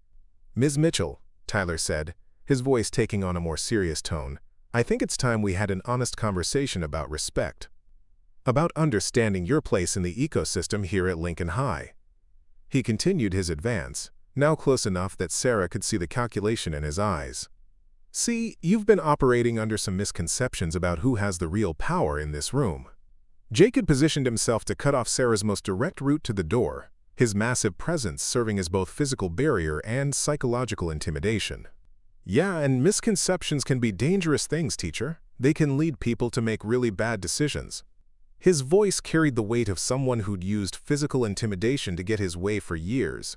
Ms. Mitchell, Tyler said, his voice taking on a more serious tone, I think it's time we had an honest conversation about respect. About understanding your place in the ecosystem here at Lincoln High. He continued his advance, now close enough that Sarah could see the calculation in his eyes. See, you've been operating under some misconceptions about who has the real power in this room. Jake had positioned himself to cut off Sarah's most direct route to the door, his massive presence serving as both physical barrier and psychological intimidation. Yeah, and misconceptions can be dangerous things, teacher. They can lead people to make really bad decisions. His voice carried the weight of someone who'd used physical intimidation to get his way for years.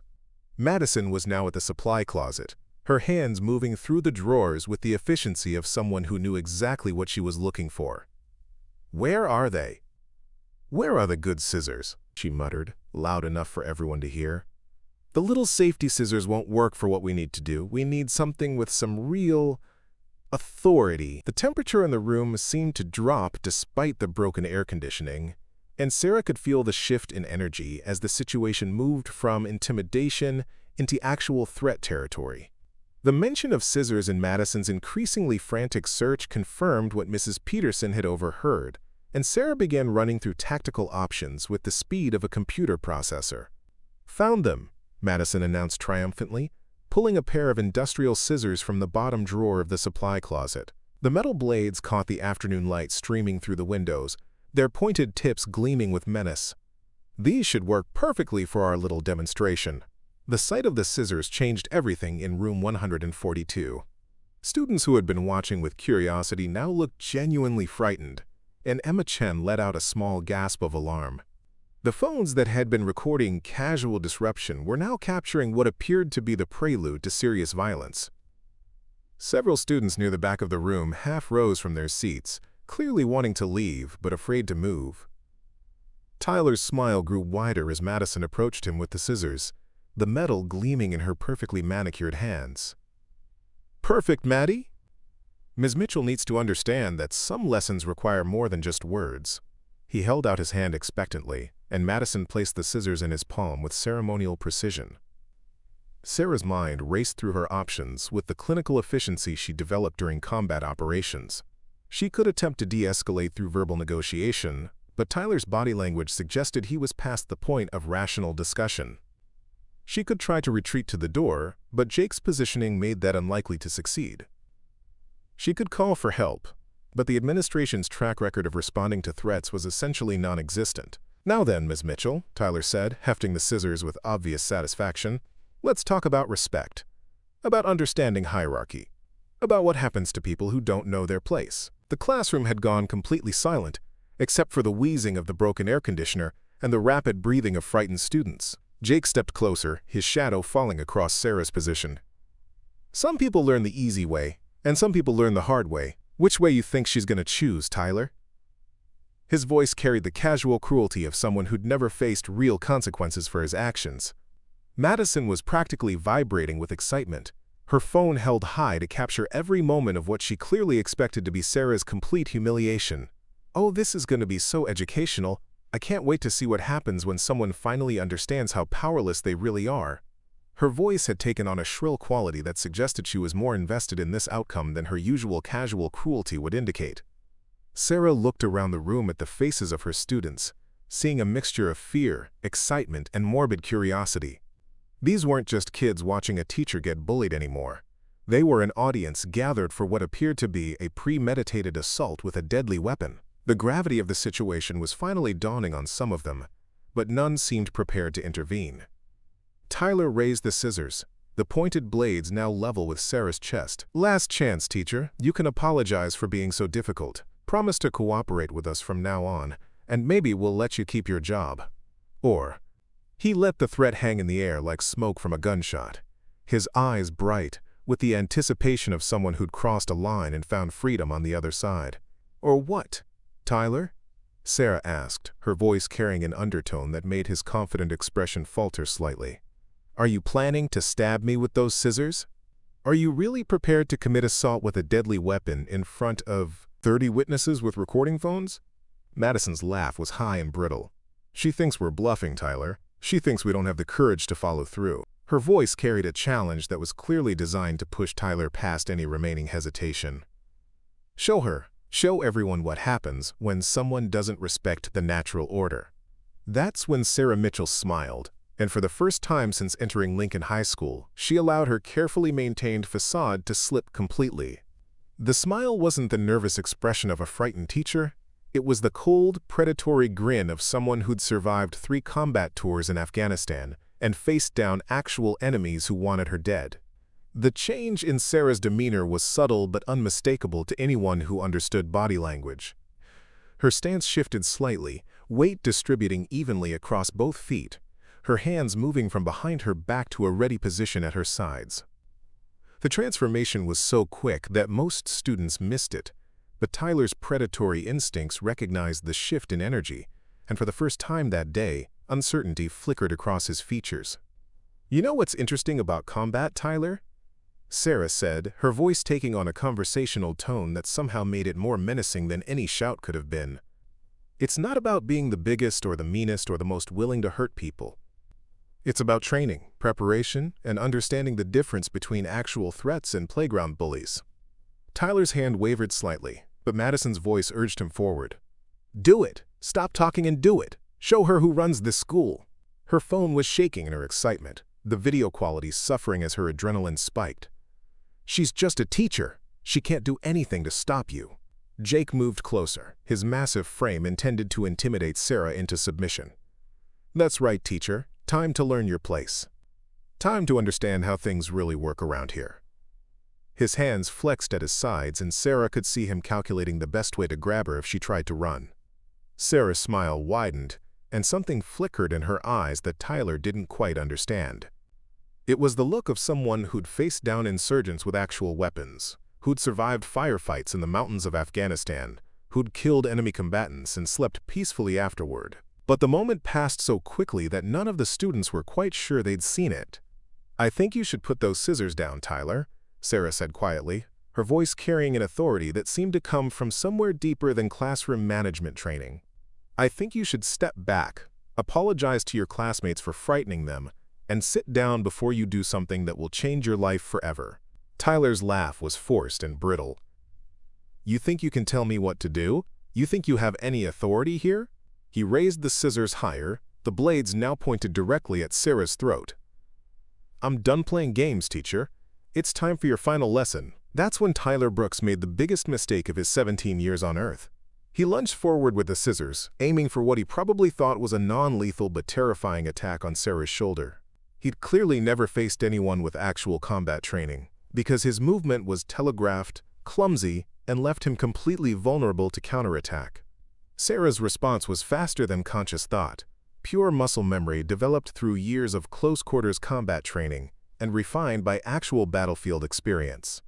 Madison was now at the supply closet, her hands moving through the drawers with the efficiency of someone who knew exactly what she was looking for. Where are they? Where are the good scissors? She muttered, loud enough for everyone to hear. The little safety scissors won't work for what we need to do. We need something with some real... authority. The temperature in the room seemed to drop despite the broken air conditioning, and Sarah could feel the shift in energy as the situation moved from intimidation into actual threat territory. The mention of scissors in Madison's increasingly frantic search confirmed what Mrs. Peterson had overheard, and Sarah began running through tactical options with the speed of a computer processor. "Found them," Madison announced triumphantly, pulling a pair of industrial scissors from the bottom drawer of the supply closet. The metal blades caught the afternoon light streaming through the windows, their pointed tips gleaming with menace. "These should work perfectly for our little demonstration." The sight of the scissors changed everything in room 142. Students who had been watching with curiosity now looked genuinely frightened, and Emma Chen let out a small gasp of alarm. The phones that had been recording casual disruption were now capturing what appeared to be the prelude to serious violence. Several students near the back of the room half rose from their seats, clearly wanting to leave but afraid to move. Tyler's smile grew wider as Madison approached him with the scissors, the metal gleaming in her perfectly manicured hands. "Perfect, Maddie?" "Ms. Mitchell needs to understand that some lessons require more than just words." He held out his hand expectantly, and Madison placed the scissors in his palm with ceremonial precision. Sarah's mind raced through her options with the clinical efficiency she developed during combat operations. She could attempt to de-escalate through verbal negotiation, but Tyler's body language suggested he was past the point of rational discussion. She could try to retreat to the door, but Jake's positioning made that unlikely to succeed. She could call for help, but the administration's track record of responding to threats was essentially non-existent. "Now then, Ms. Mitchell," Tyler said, hefting the scissors with obvious satisfaction, "let's talk about respect, about understanding hierarchy, about what happens to people who don't know their place." The classroom had gone completely silent, except for the wheezing of the broken air conditioner and the rapid breathing of frightened students. Jake stepped closer, his shadow falling across Sarah's position. "Some people learn the easy way, and some people learn the hard way. Which way you think she's going to choose, Tyler?" His voice carried the casual cruelty of someone who'd never faced real consequences for his actions. Madison was practically vibrating with excitement, her phone held high to capture every moment of what she clearly expected to be Sarah's complete humiliation. "Oh, this is going to be so educational. I can't wait to see what happens when someone finally understands how powerless they really are." Her voice had taken on a shrill quality that suggested she was more invested in this outcome than her usual casual cruelty would indicate. Sarah looked around the room at the faces of her students, seeing a mixture of fear, excitement, and morbid curiosity. These weren't just kids watching a teacher get bullied anymore. They were an audience gathered for what appeared to be a premeditated assault with a deadly weapon. The gravity of the situation was finally dawning on some of them, but none seemed prepared to intervene. Tyler raised the scissors, the pointed blades now level with Sarah's chest. "Last chance, teacher. You can apologize for being so difficult. Promise to cooperate with us from now on, and maybe we'll let you keep your job." Or, he let the threat hang in the air like smoke from a gunshot, his eyes bright with the anticipation of someone who'd crossed a line and found freedom on the other side. "Or what, Tyler?" Sarah asked, her voice carrying an undertone that made his confident expression falter slightly. "Are you planning to stab me with those scissors? Are you really prepared to commit assault with a deadly weapon in front of 30 witnesses with recording phones?" Madison's laugh was high and brittle. "She thinks we're bluffing, Tyler. She thinks we don't have the courage to follow through." Her voice carried a challenge that was clearly designed to push Tyler past any remaining hesitation. "Show her. Show everyone what happens when someone doesn't respect the natural order." That's when Sarah Mitchell smiled, and for the first time since entering Lincoln High School, she allowed her carefully maintained facade to slip completely. The smile wasn't the nervous expression of a frightened teacher. It was the cold, predatory grin of someone who'd survived 3 combat tours in Afghanistan and faced down actual enemies who wanted her dead. The change in Sarah's demeanor was subtle but unmistakable to anyone who understood body language. Her stance shifted slightly, weight distributing evenly across both feet, her hands moving from behind her back to a ready position at her sides. The transformation was so quick that most students missed it, but Tyler's predatory instincts recognized the shift in energy, and for the first time that day, uncertainty flickered across his features. "You know what's interesting about combat, Tyler? Sarah said, her voice taking on a conversational tone that somehow made it more menacing than any shout could have been. It's not about being the biggest or the meanest or the most willing to hurt people. It's about training, preparation, and understanding the difference between actual threats and playground bullies. Tyler's hand wavered slightly, but Madison's voice urged him forward. Do it! Stop talking and do it! Show her who runs this school! Her phone was shaking in her excitement, the video quality suffering as her adrenaline spiked. She's just a teacher. She can't do anything to stop you. Jake moved closer, his massive frame intended to intimidate Sarah into submission. That's right, teacher. Time to learn your place. Time to understand how things really work around here. His hands flexed at his sides, and Sarah could see him calculating the best way to grab her if she tried to run. Sarah's smile widened, and something flickered in her eyes that Tyler didn't quite understand. It was the look of someone who'd faced down insurgents with actual weapons, who'd survived firefights in the mountains of Afghanistan, who'd killed enemy combatants and slept peacefully afterward. But the moment passed so quickly that none of the students were quite sure they'd seen it. I think you should put those scissors down, Tyler, Sarah said quietly, her voice carrying an authority that seemed to come from somewhere deeper than classroom management training. I think you should step back, apologize to your classmates for frightening them, and sit down before you do something that will change your life forever. Tyler's laugh was forced and brittle. You think you can tell me what to do? You think you have any authority here? He raised the scissors higher, the blades now pointed directly at Sarah's throat. I'm done playing games, teacher. It's time for your final lesson. That's when Tyler Brooks made the biggest mistake of his 17 years on Earth. He lunged forward with the scissors, aiming for what he probably thought was a non-lethal but terrifying attack on Sarah's shoulder. He'd clearly never faced anyone with actual combat training, because his movement was telegraphed, clumsy, and left him completely vulnerable to counterattack. Sarah's response was faster than conscious thought, pure muscle memory developed through years of close-quarters combat training and refined by actual battlefield experience.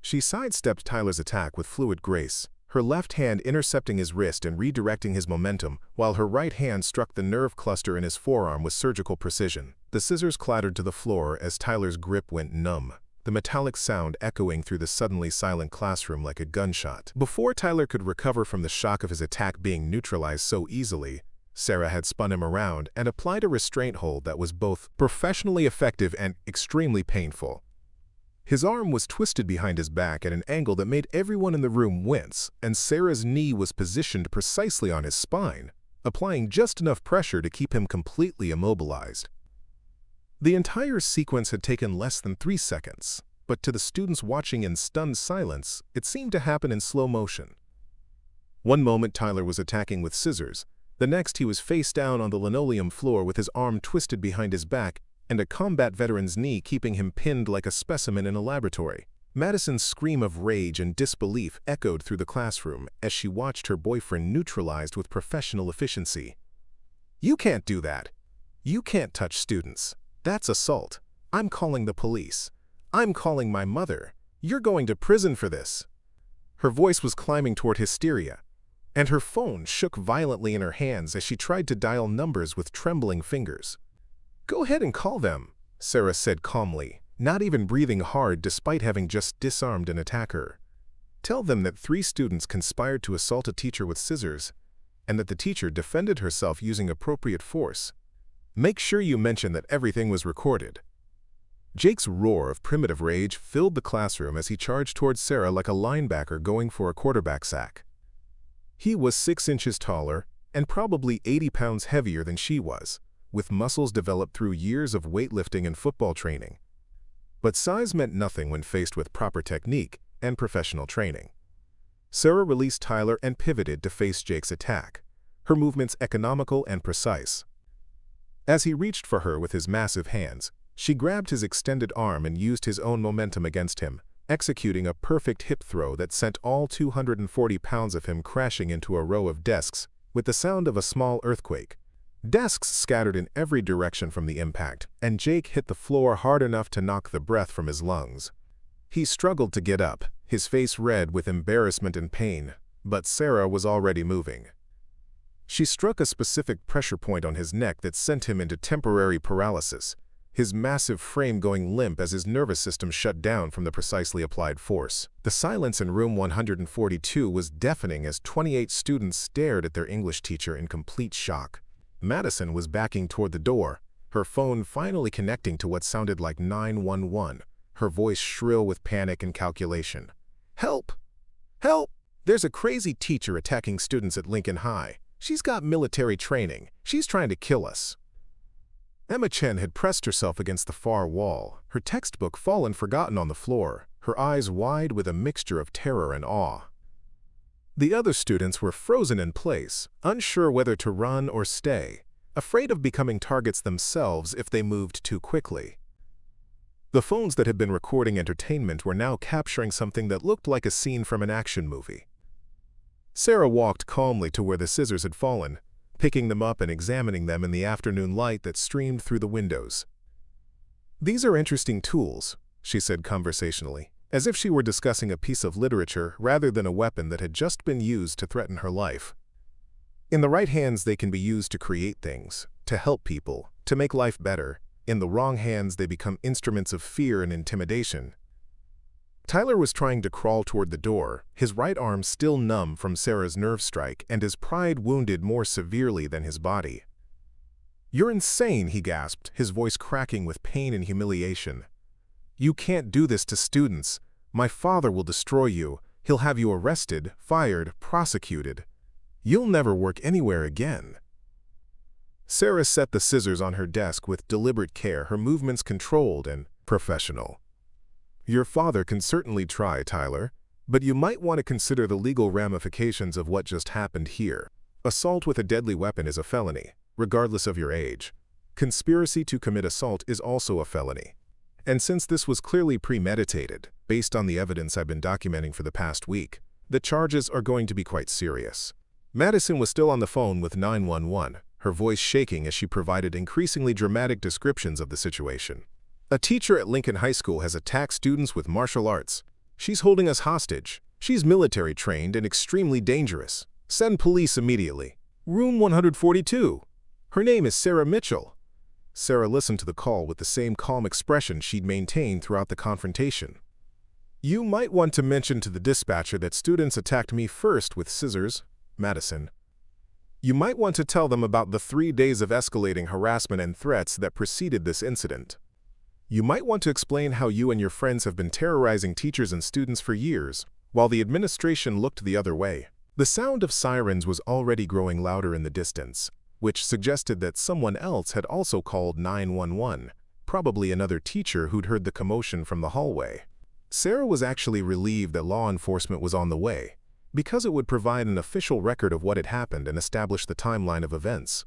She sidestepped Tyler's attack with fluid grace, her left hand intercepting his wrist and redirecting his momentum, while her right hand struck the nerve cluster in his forearm with surgical precision. The scissors clattered to the floor as Tyler's grip went numb, the metallic sound echoing through the suddenly silent classroom like a gunshot. Before Tyler could recover from the shock of his attack being neutralized so easily, Sarah had spun him around and applied a restraint hold that was both professionally effective and extremely painful. His arm was twisted behind his back at an angle that made everyone in the room wince, and Sarah's knee was positioned precisely on his spine, applying just enough pressure to keep him completely immobilized. The entire sequence had taken less than 3 seconds, but to the students watching in stunned silence, it seemed to happen in slow motion. One moment Tyler was attacking with scissors, the next he was face down on the linoleum floor with his arm twisted behind his back and a combat veteran's knee keeping him pinned like a specimen in a laboratory. Madison's scream of rage and disbelief echoed through the classroom as she watched her boyfriend neutralized with professional efficiency. You can't do that. You can't touch students. That's assault. I'm calling the police. I'm calling my mother. You're going to prison for this. Her voice was climbing toward hysteria, and her phone shook violently in her hands as she tried to dial numbers with trembling fingers. Go ahead and call them, Sarah said calmly, not even breathing hard despite having just disarmed an attacker. Tell them that 3 students conspired to assault a teacher with scissors, and that the teacher defended herself using appropriate force. Make sure you mention that everything was recorded. Jake's roar of primitive rage filled the classroom as he charged towards Sarah like a linebacker going for a quarterback sack. He was 6 inches taller and probably 80 pounds heavier than she was, with muscles developed through years of weightlifting and football training. But size meant nothing when faced with proper technique and professional training. Sarah released Tyler and pivoted to face Jake's attack, her movements economical and precise. As he reached for her with his massive hands, she grabbed his extended arm and used his own momentum against him, executing a perfect hip throw that sent all 240 pounds of him crashing into a row of desks with the sound of a small earthquake. Desks scattered in every direction from the impact, and Jake hit the floor hard enough to knock the breath from his lungs. He struggled to get up, his face red with embarrassment and pain, but Sarah was already moving. She struck a specific pressure point on his neck that sent him into temporary paralysis, his massive frame going limp as his nervous system shut down from the precisely applied force. The silence in room 142 was deafening as 28 students stared at their English teacher in complete shock. Madison was backing toward the door, her phone finally connecting to what sounded like 911, her voice shrill with panic and calculation. "Help! Help! There's a crazy teacher attacking students at Lincoln High. She's got military training. She's trying to kill us." Emma Chen had pressed herself against the far wall, her textbook fallen forgotten on the floor, her eyes wide with a mixture of terror and awe. The other students were frozen in place, unsure whether to run or stay, afraid of becoming targets themselves if they moved too quickly. The phones that had been recording entertainment were now capturing something that looked like a scene from an action movie. Sarah walked calmly to where the scissors had fallen, picking them up and examining them in the afternoon light that streamed through the windows. "These are interesting tools," she said conversationally, as if she were discussing a piece of literature rather than a weapon that had just been used to threaten her life. In the right hands, they can be used to create things, to help people, to make life better. In the wrong hands, they become instruments of fear and intimidation. Tyler was trying to crawl toward the door, his right arm still numb from Sarah's nerve strike and his pride wounded more severely than his body. "You're insane," he gasped, his voice cracking with pain and humiliation. "You can't do this to students. My father will destroy you. He'll have you arrested, fired, prosecuted. You'll never work anywhere again." Sarah set the scissors on her desk with deliberate care, her movements controlled and professional. "Your father can certainly try, Tyler, but you might want to consider the legal ramifications of what just happened here. Assault with a deadly weapon is a felony, regardless of your age. Conspiracy to commit assault is also a felony. And since this was clearly premeditated, based on the evidence I've been documenting for the past week, the charges are going to be quite serious." Madison was still on the phone with 911, her voice shaking as she provided increasingly dramatic descriptions of the situation. "A teacher at Lincoln High School has attacked students with martial arts. She's holding us hostage. She's military trained and extremely dangerous. Send police immediately. Room 142. Her name is Sarah Mitchell." Sarah listened to the call with the same calm expression she'd maintained throughout the confrontation. "You might want to mention to the dispatcher that students attacked me first with scissors, Madison. You might want to tell them about the 3 days of escalating harassment and threats that preceded this incident. You might want to explain how you and your friends have been terrorizing teachers and students for years, while the administration looked the other way." The sound of sirens was already growing louder in the distance, which suggested that someone else had also called 911, probably another teacher who'd heard the commotion from the hallway. Sarah was actually relieved that law enforcement was on the way, because it would provide an official record of what had happened and establish the timeline of events.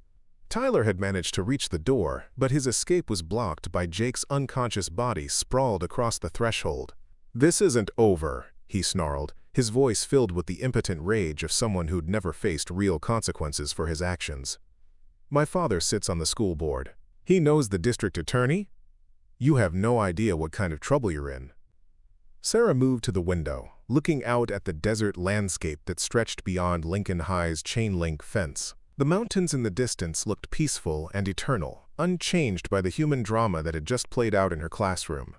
Tyler had managed to reach the door, but his escape was blocked by Jake's unconscious body sprawled across the threshold. "This isn't over," he snarled, his voice filled with the impotent rage of someone who'd never faced real consequences for his actions. "My father sits on the school board. He knows the district attorney. You have no idea what kind of trouble you're in." Sarah moved to the window, looking out at the desert landscape that stretched beyond Lincoln High's chain-link fence. The mountains in the distance looked peaceful and eternal, unchanged by the human drama that had just played out in her classroom.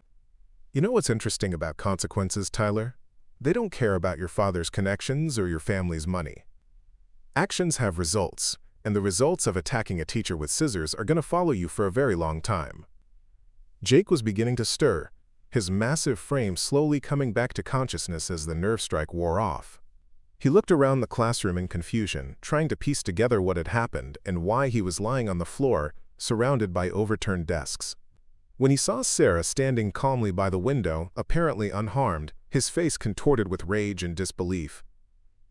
"You know what's interesting about consequences, Tyler? They don't care about your father's connections or your family's money. Actions have results, and the results of attacking a teacher with scissors are going to follow you for a very long time." Jake was beginning to stir, his massive frame slowly coming back to consciousness as the nerve strike wore off. He looked around the classroom in confusion, trying to piece together what had happened and why he was lying on the floor, surrounded by overturned desks. When he saw Sarah standing calmly by the window, apparently unharmed, his face contorted with rage and disbelief.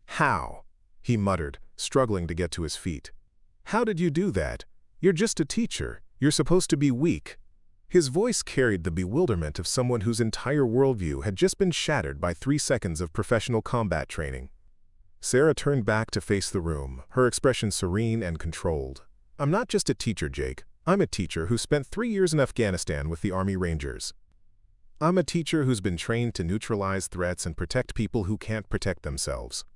"How?" he muttered, struggling to get to his feet. "How did you do that? You're just a teacher. You're supposed to be weak." His voice carried the bewilderment of someone whose entire worldview had just been shattered by 3 seconds of professional combat training. Sarah turned back to face the room, her expression serene and controlled. "I'm not just a teacher, Jake. I'm a teacher who spent 3 years in Afghanistan with the Army Rangers. I'm a teacher who's been trained to neutralize threats and protect people who can't protect themselves.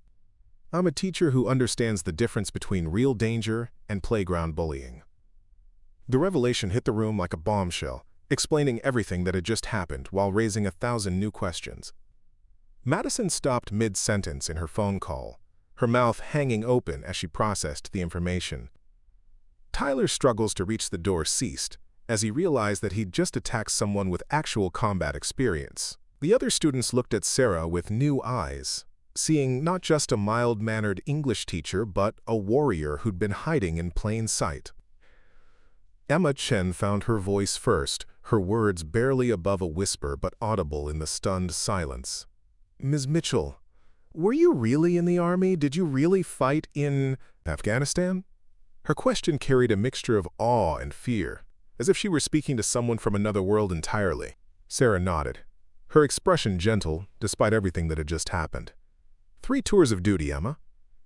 I'm a teacher who understands the difference between real danger and playground bullying." The revelation hit the room like a bombshell, explaining everything that had just happened while raising 1,000 new questions. Madison stopped mid-sentence in her phone call, her mouth hanging open as she processed the information. Tyler's struggles to reach the door ceased as he realized that he'd just attacked someone with actual combat experience. The other students looked at Sarah with new eyes, seeing not just a mild-mannered English teacher but a warrior who'd been hiding in plain sight. Emma Chen found her voice first, her words barely above a whisper but audible in the stunned silence. "Ms. Mitchell, were you really in the army? Did you really fight in Afghanistan?" Her question carried a mixture of awe and fear, as if she were speaking to someone from another world entirely. Sarah nodded, her expression gentle despite everything that had just happened. "3 tours of duty, Emma.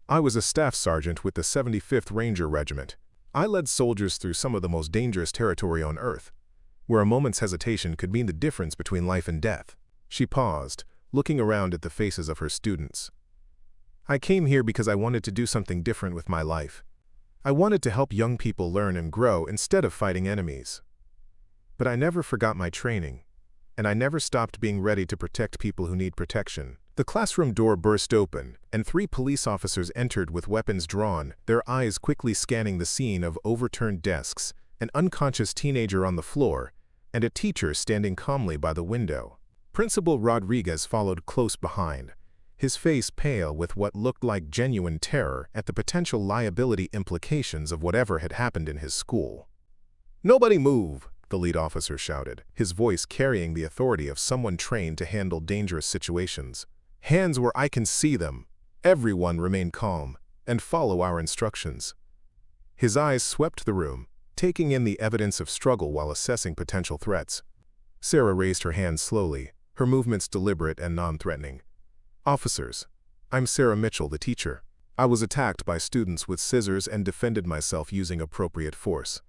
I was a staff sergeant with the 75th Ranger Regiment. I led soldiers through some of the most dangerous territory on Earth, where a moment's hesitation could mean the difference between life and death." She paused, looking around at the faces of her students. "I came here because I wanted to do something different with my life. I wanted to help young people learn and grow instead of fighting enemies. But I never forgot my training, and I never stopped being ready to protect people who need protection." The classroom door burst open, and 3 police officers entered with weapons drawn, their eyes quickly scanning the scene of overturned desks, an unconscious teenager on the floor, and a teacher standing calmly by the window. Principal Rodriguez followed close behind, his face pale with what looked like genuine terror at the potential liability implications of whatever had happened in his school. "Nobody move!" the lead officer shouted, his voice carrying the authority of someone trained to handle dangerous situations. "Hands where I can see them. Everyone remain calm and follow our instructions." His eyes swept the room, taking in the evidence of struggle while assessing potential threats. Sarah raised her hands slowly, her movements deliberate and non-threatening. "Officers, I'm Sarah Mitchell, the teacher. I was attacked by students with scissors and defended myself using appropriate force.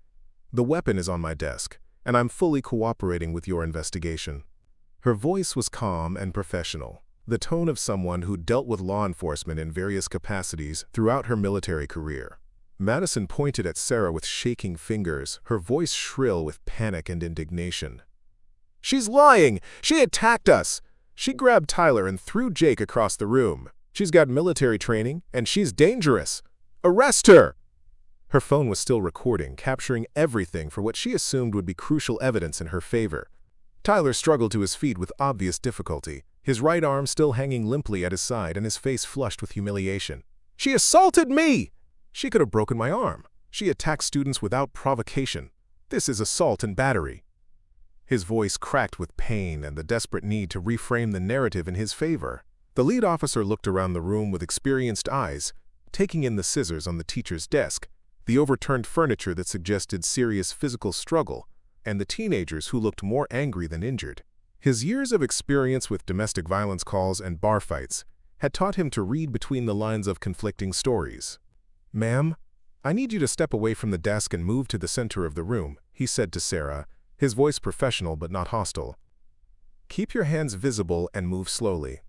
The weapon is on my desk, and I'm fully cooperating with your investigation." Her voice was calm and professional, the tone of someone who dealt with law enforcement in various capacities throughout her military career. Madison pointed at Sarah with shaking fingers, her voice shrill with panic and indignation. "She's lying! She attacked us! She grabbed Tyler and threw Jake across the room. She's got military training, and she's dangerous! Arrest her!" Her phone was still recording, capturing everything for what she assumed would be crucial evidence in her favor. Tyler struggled to his feet with obvious difficulty, his right arm still hanging limply at his side and his face flushed with humiliation. "She assaulted me! She could have broken my arm. She attacked students without provocation. This is assault and battery." His voice cracked with pain and the desperate need to reframe the narrative in his favor. The lead officer looked around the room with experienced eyes, taking in the scissors on the teacher's desk, the overturned furniture that suggested serious physical struggle, and the teenagers who looked more angry than injured. His years of experience with domestic violence calls and bar fights had taught him to read between the lines of conflicting stories. "Ma'am, I need you to step away from the desk and move to the center of the room," he said to Sarah, his voice professional but not hostile. "Keep your hands visible and move slowly.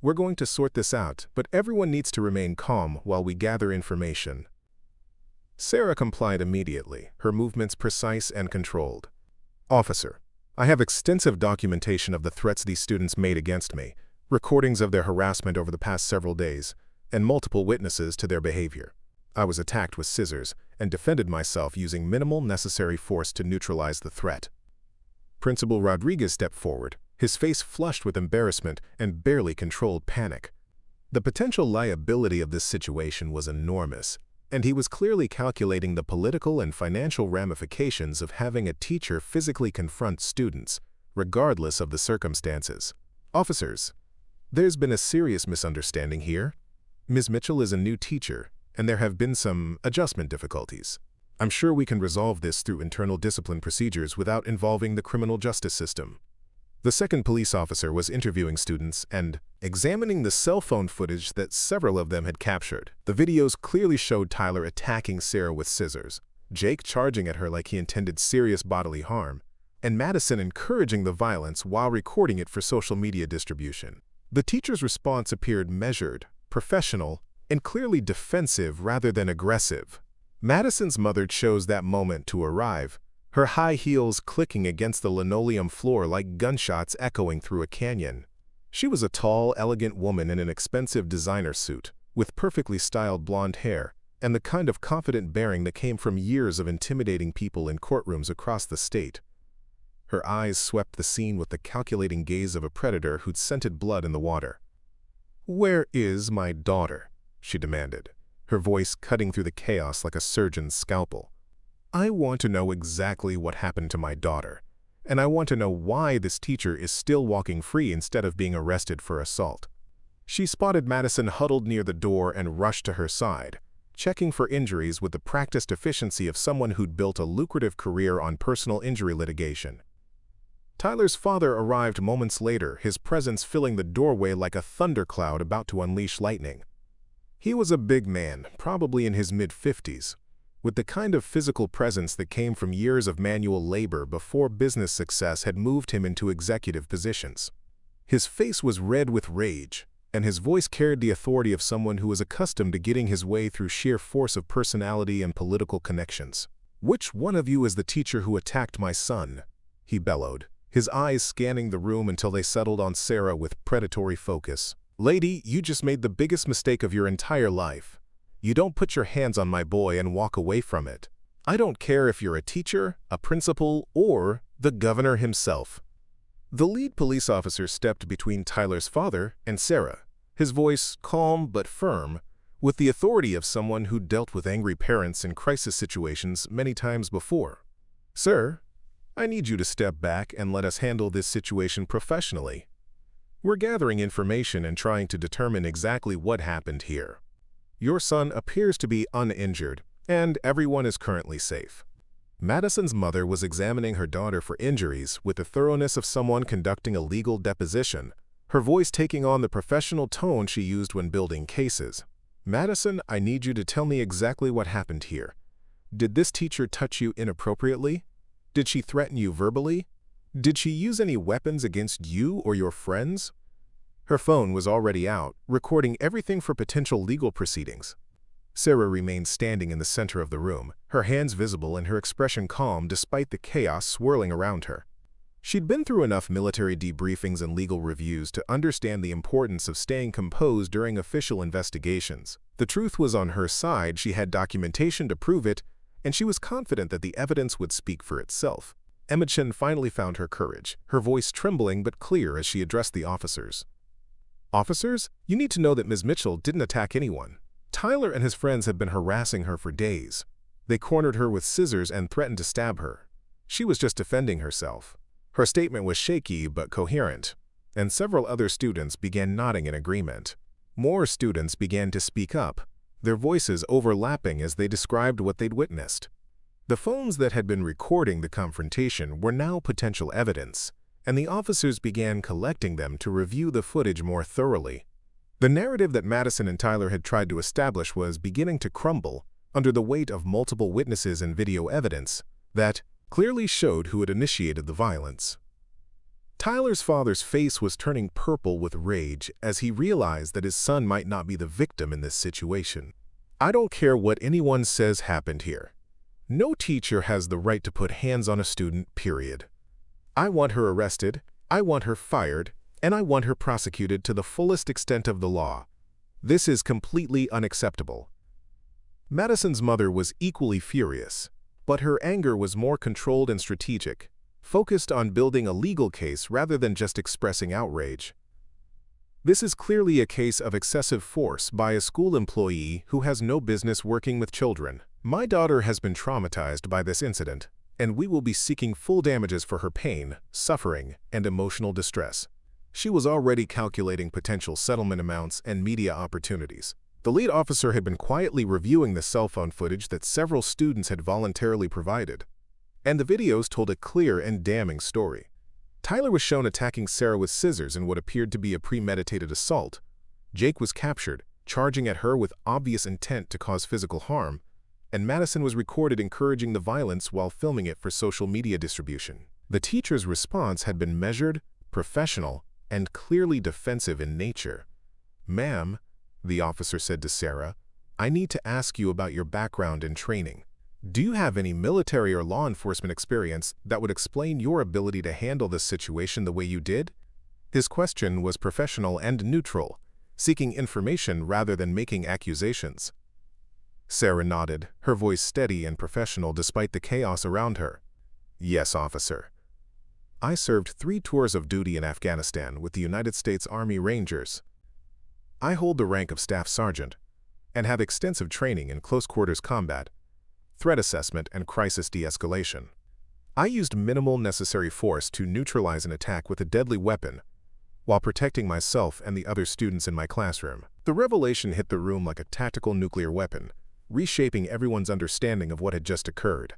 We're going to sort this out, but everyone needs to remain calm while we gather information." Sarah complied immediately, her movements precise and controlled. "Officer, I have extensive documentation of the threats these students made against me, recordings of their harassment over the past several days, and multiple witnesses to their behavior. I was attacked with scissors and defended myself using minimal necessary force to neutralize the threat." Principal Rodriguez stepped forward, his face flushed with embarrassment and barely controlled panic. The potential liability of this situation was enormous, and he was clearly calculating the political and financial ramifications of having a teacher physically confront students, regardless of the circumstances. "Officers, there's been a serious misunderstanding here. Ms. Mitchell is a new teacher, and there have been some adjustment difficulties. I'm sure we can resolve this through internal discipline procedures without involving the criminal justice system." The second police officer was interviewing students and examining the cell phone footage that several of them had captured. The videos clearly showed Tyler attacking Sarah with scissors, Jake charging at her like he intended serious bodily harm, and Madison encouraging the violence while recording it for social media distribution. The teacher's response appeared measured, professional, and clearly defensive rather than aggressive. Madison's mother chose that moment to arrive, her high heels clicking against the linoleum floor like gunshots echoing through a canyon. She was a tall, elegant woman in an expensive designer suit, with perfectly styled blonde hair, and the kind of confident bearing that came from years of intimidating people in courtrooms across the state. Her eyes swept the scene with the calculating gaze of a predator who'd scented blood in the water. "Where is my daughter?" she demanded, her voice cutting through the chaos like a surgeon's scalpel. "I want to know exactly what happened to my daughter, and I want to know why this teacher is still walking free instead of being arrested for assault." She spotted Madison huddled near the door and rushed to her side, checking for injuries with the practiced efficiency of someone who'd built a lucrative career on personal injury litigation. Tyler's father arrived moments later, his presence filling the doorway like a thundercloud about to unleash lightning. He was a big man, probably in his mid-50s, with the kind of physical presence that came from years of manual labor before business success had moved him into executive positions. His face was red with rage, and his voice carried the authority of someone who was accustomed to getting his way through sheer force of personality and political connections. "Which one of you is the teacher who attacked my son?" he bellowed, his eyes scanning the room until they settled on Sarah with predatory focus. "Lady, you just made the biggest mistake of your entire life. You don't put your hands on my boy and walk away from it. I don't care if you're a teacher, a principal, or the governor himself." The lead police officer stepped between Tyler's father and Sarah, his voice calm but firm, with the authority of someone who dealt with angry parents in crisis situations many times before. "Sir, I need you to step back and let us handle this situation professionally. We're gathering information and trying to determine exactly what happened here. Your son appears to be uninjured, and everyone is currently safe." Madison's mother was examining her daughter for injuries with the thoroughness of someone conducting a legal deposition, her voice taking on the professional tone she used when building cases. "Madison, I need you to tell me exactly what happened here. Did this teacher touch you inappropriately? Did she threaten you verbally? Did she use any weapons against you or your friends?" Her phone was already out, recording everything for potential legal proceedings. Sarah remained standing in the center of the room, her hands visible and her expression calm despite the chaos swirling around her. She'd been through enough military debriefings and legal reviews to understand the importance of staying composed during official investigations. The truth was on her side, she had documentation to prove it, and she was confident that the evidence would speak for itself. Imogen finally found her courage, her voice trembling but clear as she addressed the officers. "Officers, you need to know that Ms. Mitchell didn't attack anyone. Tyler and his friends had been harassing her for days. They cornered her with scissors and threatened to stab her. She was just defending herself." Her statement was shaky but coherent, and several other students began nodding in agreement. More students began to speak up, their voices overlapping as they described what they'd witnessed. The phones that had been recording the confrontation were now potential evidence, and the officers began collecting them to review the footage more thoroughly. The narrative that Madison and Tyler had tried to establish was beginning to crumble under the weight of multiple witnesses and video evidence that clearly showed who had initiated the violence. Tyler's father's face was turning purple with rage as he realized that his son might not be the victim in this situation. "I don't care what anyone says happened here. No teacher has the right to put hands on a student, period. I want her arrested, I want her fired, and I want her prosecuted to the fullest extent of the law. This is completely unacceptable." Madison's mother was equally furious, but her anger was more controlled and strategic, focused on building a legal case rather than just expressing outrage. "This is clearly a case of excessive force by a school employee who has no business working with children. My daughter has been traumatized by this incident, and we will be seeking full damages for her pain, suffering, and emotional distress." She was already calculating potential settlement amounts and media opportunities. The lead officer had been quietly reviewing the cell phone footage that several students had voluntarily provided, and the videos told a clear and damning story. Tyler was shown attacking Sarah with scissors in what appeared to be a premeditated assault. Jake was captured, charging at her with obvious intent to cause physical harm, and Madison was recorded encouraging the violence while filming it for social media distribution. The teacher's response had been measured, professional, and clearly defensive in nature. "Ma'am," the officer said to Sarah, "I need to ask you about your background and training. Do you have any military or law enforcement experience that would explain your ability to handle this situation the way you did? His question was professional and neutral, seeking information rather than making accusations. Sarah nodded, her voice steady and professional despite the chaos around her. Yes, officer. I served 3 tours of duty in Afghanistan with the United States Army Rangers. I hold the rank of Staff Sergeant and have extensive training in close-quarters combat, threat assessment, and crisis de-escalation. I used minimal necessary force to neutralize an attack with a deadly weapon while protecting myself and the other students in my classroom. The revelation hit the room like a tactical nuclear weapon, reshaping everyone's understanding of what had just occurred.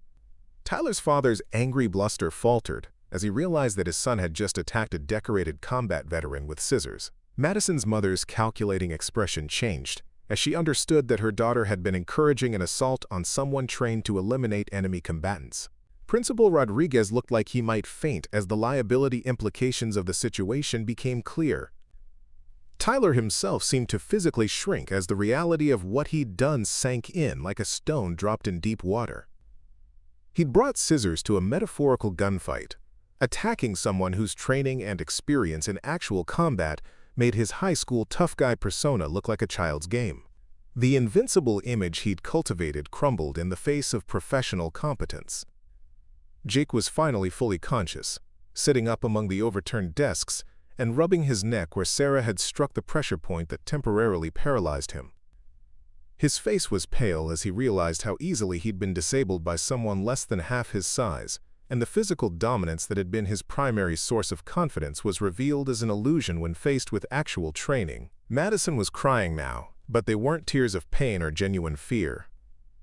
Tyler's father's angry bluster faltered as he realized that his son had just attacked a decorated combat veteran with scissors. Madison's mother's calculating expression changed as she understood that her daughter had been encouraging an assault on someone trained to eliminate enemy combatants. Principal Rodriguez looked like he might faint as the liability implications of the situation became clear. Tyler himself seemed to physically shrink as the reality of what he'd done sank in like a stone dropped in deep water. He'd brought scissors to a metaphorical gunfight, attacking someone whose training and experience in actual combat made his high school tough guy persona look like a child's game. The invincible image he'd cultivated crumbled in the face of professional competence. Jake was finally fully conscious, sitting up among the overturned desks and rubbing his neck where Sarah had struck the pressure point that temporarily paralyzed him. His face was pale as he realized how easily he'd been disabled by someone less than half his size, and the physical dominance that had been his primary source of confidence was revealed as an illusion when faced with actual training. Madison was crying now, but they weren't tears of pain or genuine fear.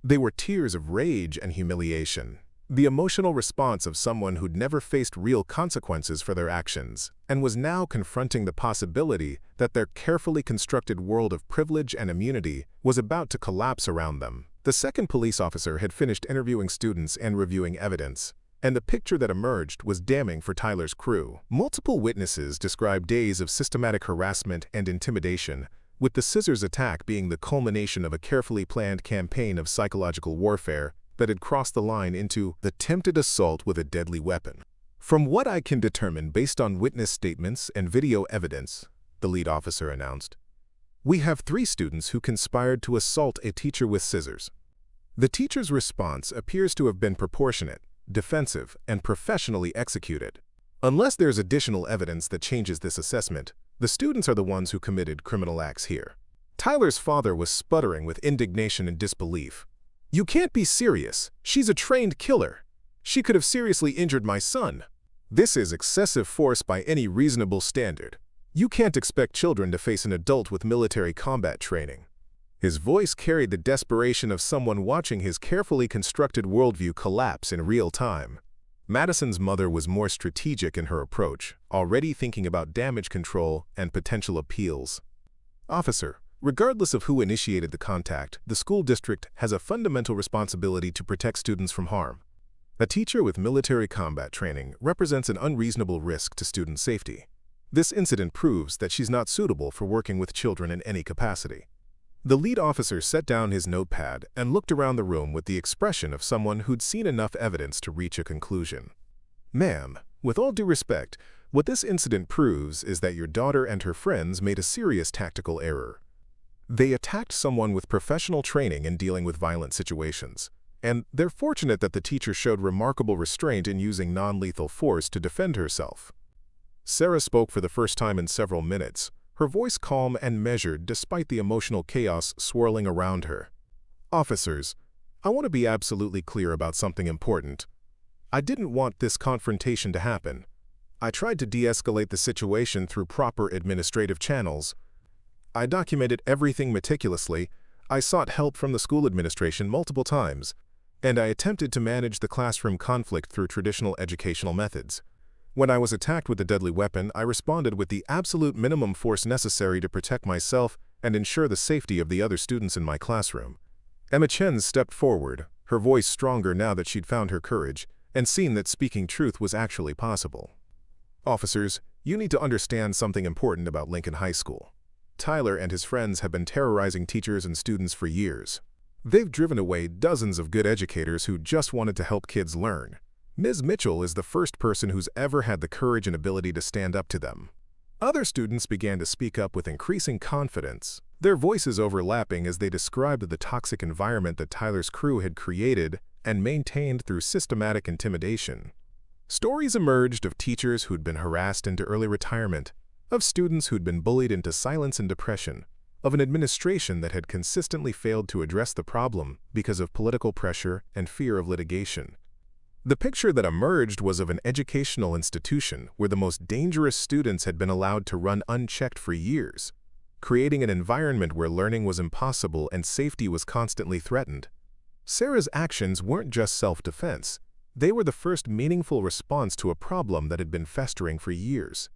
They were tears of rage and humiliation. The emotional response of someone who'd never faced real consequences for their actions and was now confronting the possibility that their carefully constructed world of privilege and immunity was about to collapse around them. The second police officer had finished interviewing students and reviewing evidence, and the picture that emerged was damning for Tyler's crew. Multiple witnesses described days of systematic harassment and intimidation, with the scissors attack being the culmination of a carefully planned campaign of psychological warfare that had crossed the line into the attempted assault with a deadly weapon. From what I can determine based on witness statements and video evidence, the lead officer announced, we have 3 students who conspired to assault a teacher with scissors. The teacher's response appears to have been proportionate, defensive, and professionally executed. Unless there's additional evidence that changes this assessment, the students are the ones who committed criminal acts here. Tyler's father was sputtering with indignation and disbelief. You can't be serious. She's a trained killer. She could have seriously injured my son. This is excessive force by any reasonable standard. You can't expect children to face an adult with military combat training. His voice carried the desperation of someone watching his carefully constructed worldview collapse in real time. Madison's mother was more strategic in her approach, already thinking about damage control and potential appeals. Officer, regardless of who initiated the contact, the school district has a fundamental responsibility to protect students from harm. A teacher with military combat training represents an unreasonable risk to student safety. This incident proves that she's not suitable for working with children in any capacity. The lead officer set down his notepad and looked around the room with the expression of someone who'd seen enough evidence to reach a conclusion. Ma'am, with all due respect, what this incident proves is that your daughter and her friends made a serious tactical error. They attacked someone with professional training in dealing with violent situations, and they're fortunate that the teacher showed remarkable restraint in using non-lethal force to defend herself. Sarah spoke for the first time in several minutes, her voice calm and measured despite the emotional chaos swirling around her. Officers, I want to be absolutely clear about something important. I didn't want this confrontation to happen. I tried to de-escalate the situation through proper administrative channels. I documented everything meticulously, I sought help from the school administration multiple times, and I attempted to manage the classroom conflict through traditional educational methods. When I was attacked with a deadly weapon, I responded with the absolute minimum force necessary to protect myself and ensure the safety of the other students in my classroom. Emma Chen stepped forward, her voice stronger now that she'd found her courage and seen that speaking truth was actually possible. Officers, you need to understand something important about Lincoln High School. Tyler and his friends have been terrorizing teachers and students for years. They've driven away dozens of good educators who just wanted to help kids learn. Ms. Mitchell is the first person who's ever had the courage and ability to stand up to them. Other students began to speak up with increasing confidence, their voices overlapping as they described the toxic environment that Tyler's crew had created and maintained through systematic intimidation. Stories emerged of teachers who'd been harassed into early retirement, of students who'd been bullied into silence and depression, of an administration that had consistently failed to address the problem because of political pressure and fear of litigation. The picture that emerged was of an educational institution where the most dangerous students had been allowed to run unchecked for years, creating an environment where learning was impossible and safety was constantly threatened. Sarah's actions weren't just self-defense. They were the first meaningful response to a problem that had been festering for years.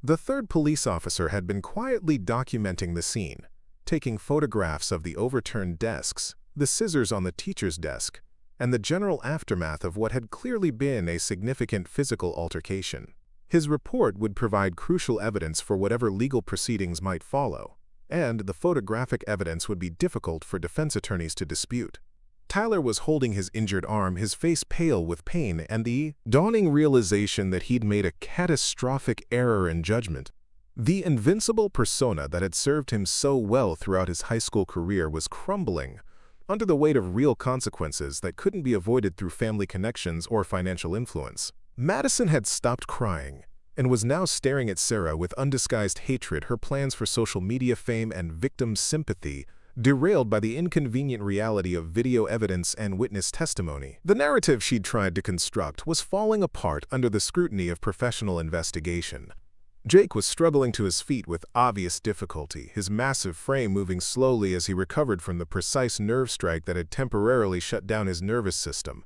The third police officer had been quietly documenting the scene, taking photographs of the overturned desks, the scissors on the teacher's desk, and the general aftermath of what had clearly been a significant physical altercation. His report would provide crucial evidence for whatever legal proceedings might follow, and the photographic evidence would be difficult for defense attorneys to dispute. Tyler was holding his injured arm, his face pale with pain and the dawning realization that he'd made a catastrophic error in judgment. The invincible persona that had served him so well throughout his high school career was crumbling under the weight of real consequences that couldn't be avoided through family connections or financial influence. Madison had stopped crying and was now staring at Sarah with undisguised hatred, her plans for social media fame and victim sympathy derailed by the inconvenient reality of video evidence and witness testimony. The narrative she'd tried to construct was falling apart under the scrutiny of professional investigation. Jake was struggling to his feet with obvious difficulty, his massive frame moving slowly as he recovered from the precise nerve strike that had temporarily shut down his nervous system.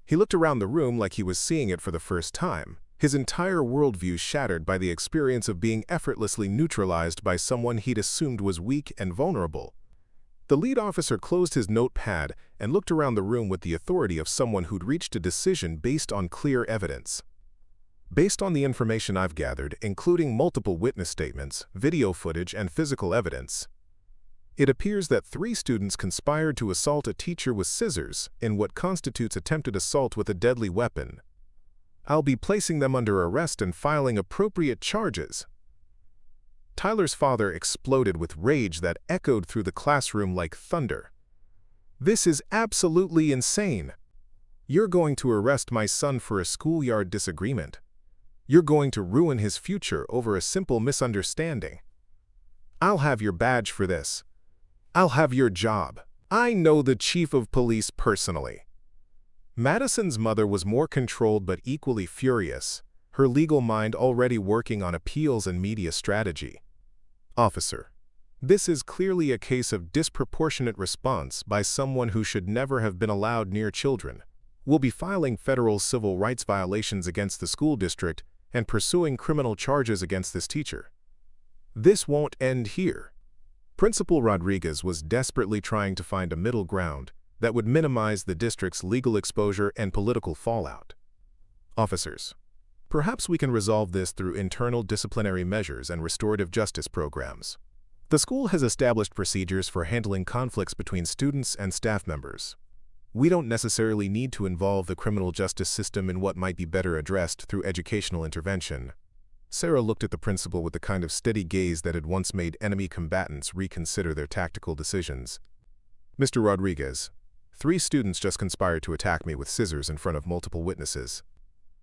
He looked around the room like he was seeing it for the first time, his entire worldview shattered by the experience of being effortlessly neutralized by someone he'd assumed was weak and vulnerable. The lead officer closed his notepad and looked around the room with the authority of someone who'd reached a decision based on clear evidence. Based on the information I've gathered, including multiple witness statements, video footage, and physical evidence, it appears that 3 students conspired to assault a teacher with scissors in what constitutes attempted assault with a deadly weapon. I'll be placing them under arrest and filing appropriate charges. Tyler's father exploded with rage that echoed through the classroom like thunder. This is absolutely insane. You're going to arrest my son for a schoolyard disagreement. You're going to ruin his future over a simple misunderstanding. I'll have your badge for this. I'll have your job. I know the chief of police personally. Madison's mother was more controlled but equally furious, her legal mind already working on appeals and media strategy. Officer, this is clearly a case of disproportionate response by someone who should never have been allowed near children. We'll be filing federal civil rights violations against the school district and pursuing criminal charges against this teacher. This won't end here. Principal Rodriguez was desperately trying to find a middle ground that would minimize the district's legal exposure and political fallout. Officers, perhaps we can resolve this through internal disciplinary measures and restorative justice programs. The school has established procedures for handling conflicts between students and staff members. We don't necessarily need to involve the criminal justice system in what might be better addressed through educational intervention. Sarah looked at the principal with the kind of steady gaze that had once made enemy combatants reconsider their tactical decisions. Mr. Rodriguez, 3 students just conspired to attack me with scissors in front of multiple witnesses.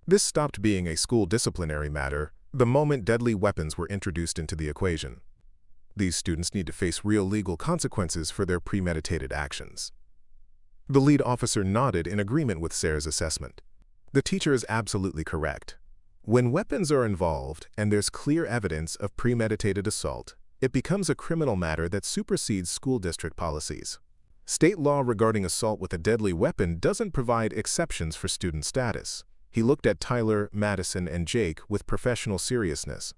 This stopped being a school disciplinary matter the moment deadly weapons were introduced into the equation. These students need to face real legal consequences for their premeditated actions. The lead officer nodded in agreement with Sarah's assessment. The teacher is absolutely correct. When weapons are involved and there's clear evidence of premeditated assault, it becomes a criminal matter that supersedes school district policies. State law regarding assault with a deadly weapon doesn't provide exceptions for student status. He looked at Tyler, Madison, and Jake with professional seriousness.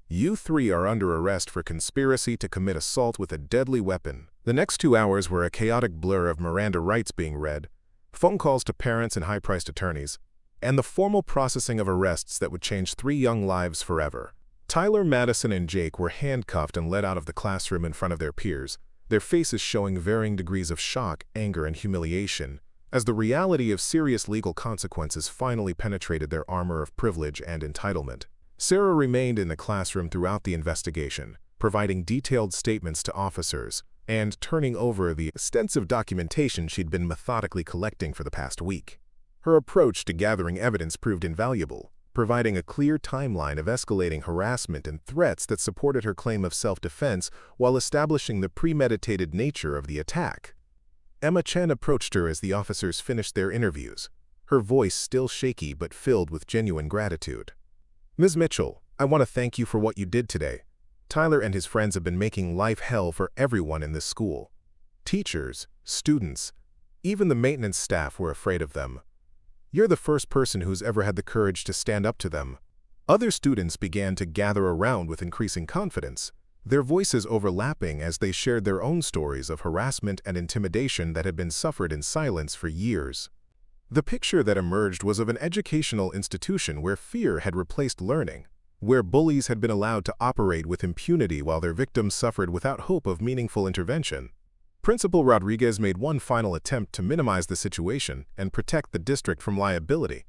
You 3 are under arrest for conspiracy to commit assault with a deadly weapon. The next 2 hours were a chaotic blur of Miranda rights being read, phone calls to parents and high-priced attorneys, and the formal processing of arrests that would change 3 young lives forever. Tyler, Madison, and Jake were handcuffed and led out of the classroom in front of their peers, their faces showing varying degrees of shock, anger, and humiliation, as the reality of serious legal consequences finally penetrated their armor of privilege and entitlement. Sarah remained in the classroom throughout the investigation, providing detailed statements to officers and turning over the extensive documentation she'd been methodically collecting for the past week. Her approach to gathering evidence proved invaluable, providing a clear timeline of escalating harassment and threats that supported her claim of self-defense while establishing the premeditated nature of the attack. Emma Chen approached her as the officers finished their interviews, her voice still shaky but filled with genuine gratitude. "Ms. Mitchell, I want to thank you for what you did today. Tyler and his friends have been making life hell for everyone in this school. Teachers, students, even the maintenance staff were afraid of them. You're the first person who's ever had the courage to stand up to them." Other students began to gather around with increasing confidence, their voices overlapping as they shared their own stories of harassment and intimidation that had been suffered in silence for years. The picture that emerged was of an educational institution where fear had replaced learning, where bullies had been allowed to operate with impunity while their victims suffered without hope of meaningful intervention. Principal Rodriguez made one final attempt to minimize the situation and protect the district from liability.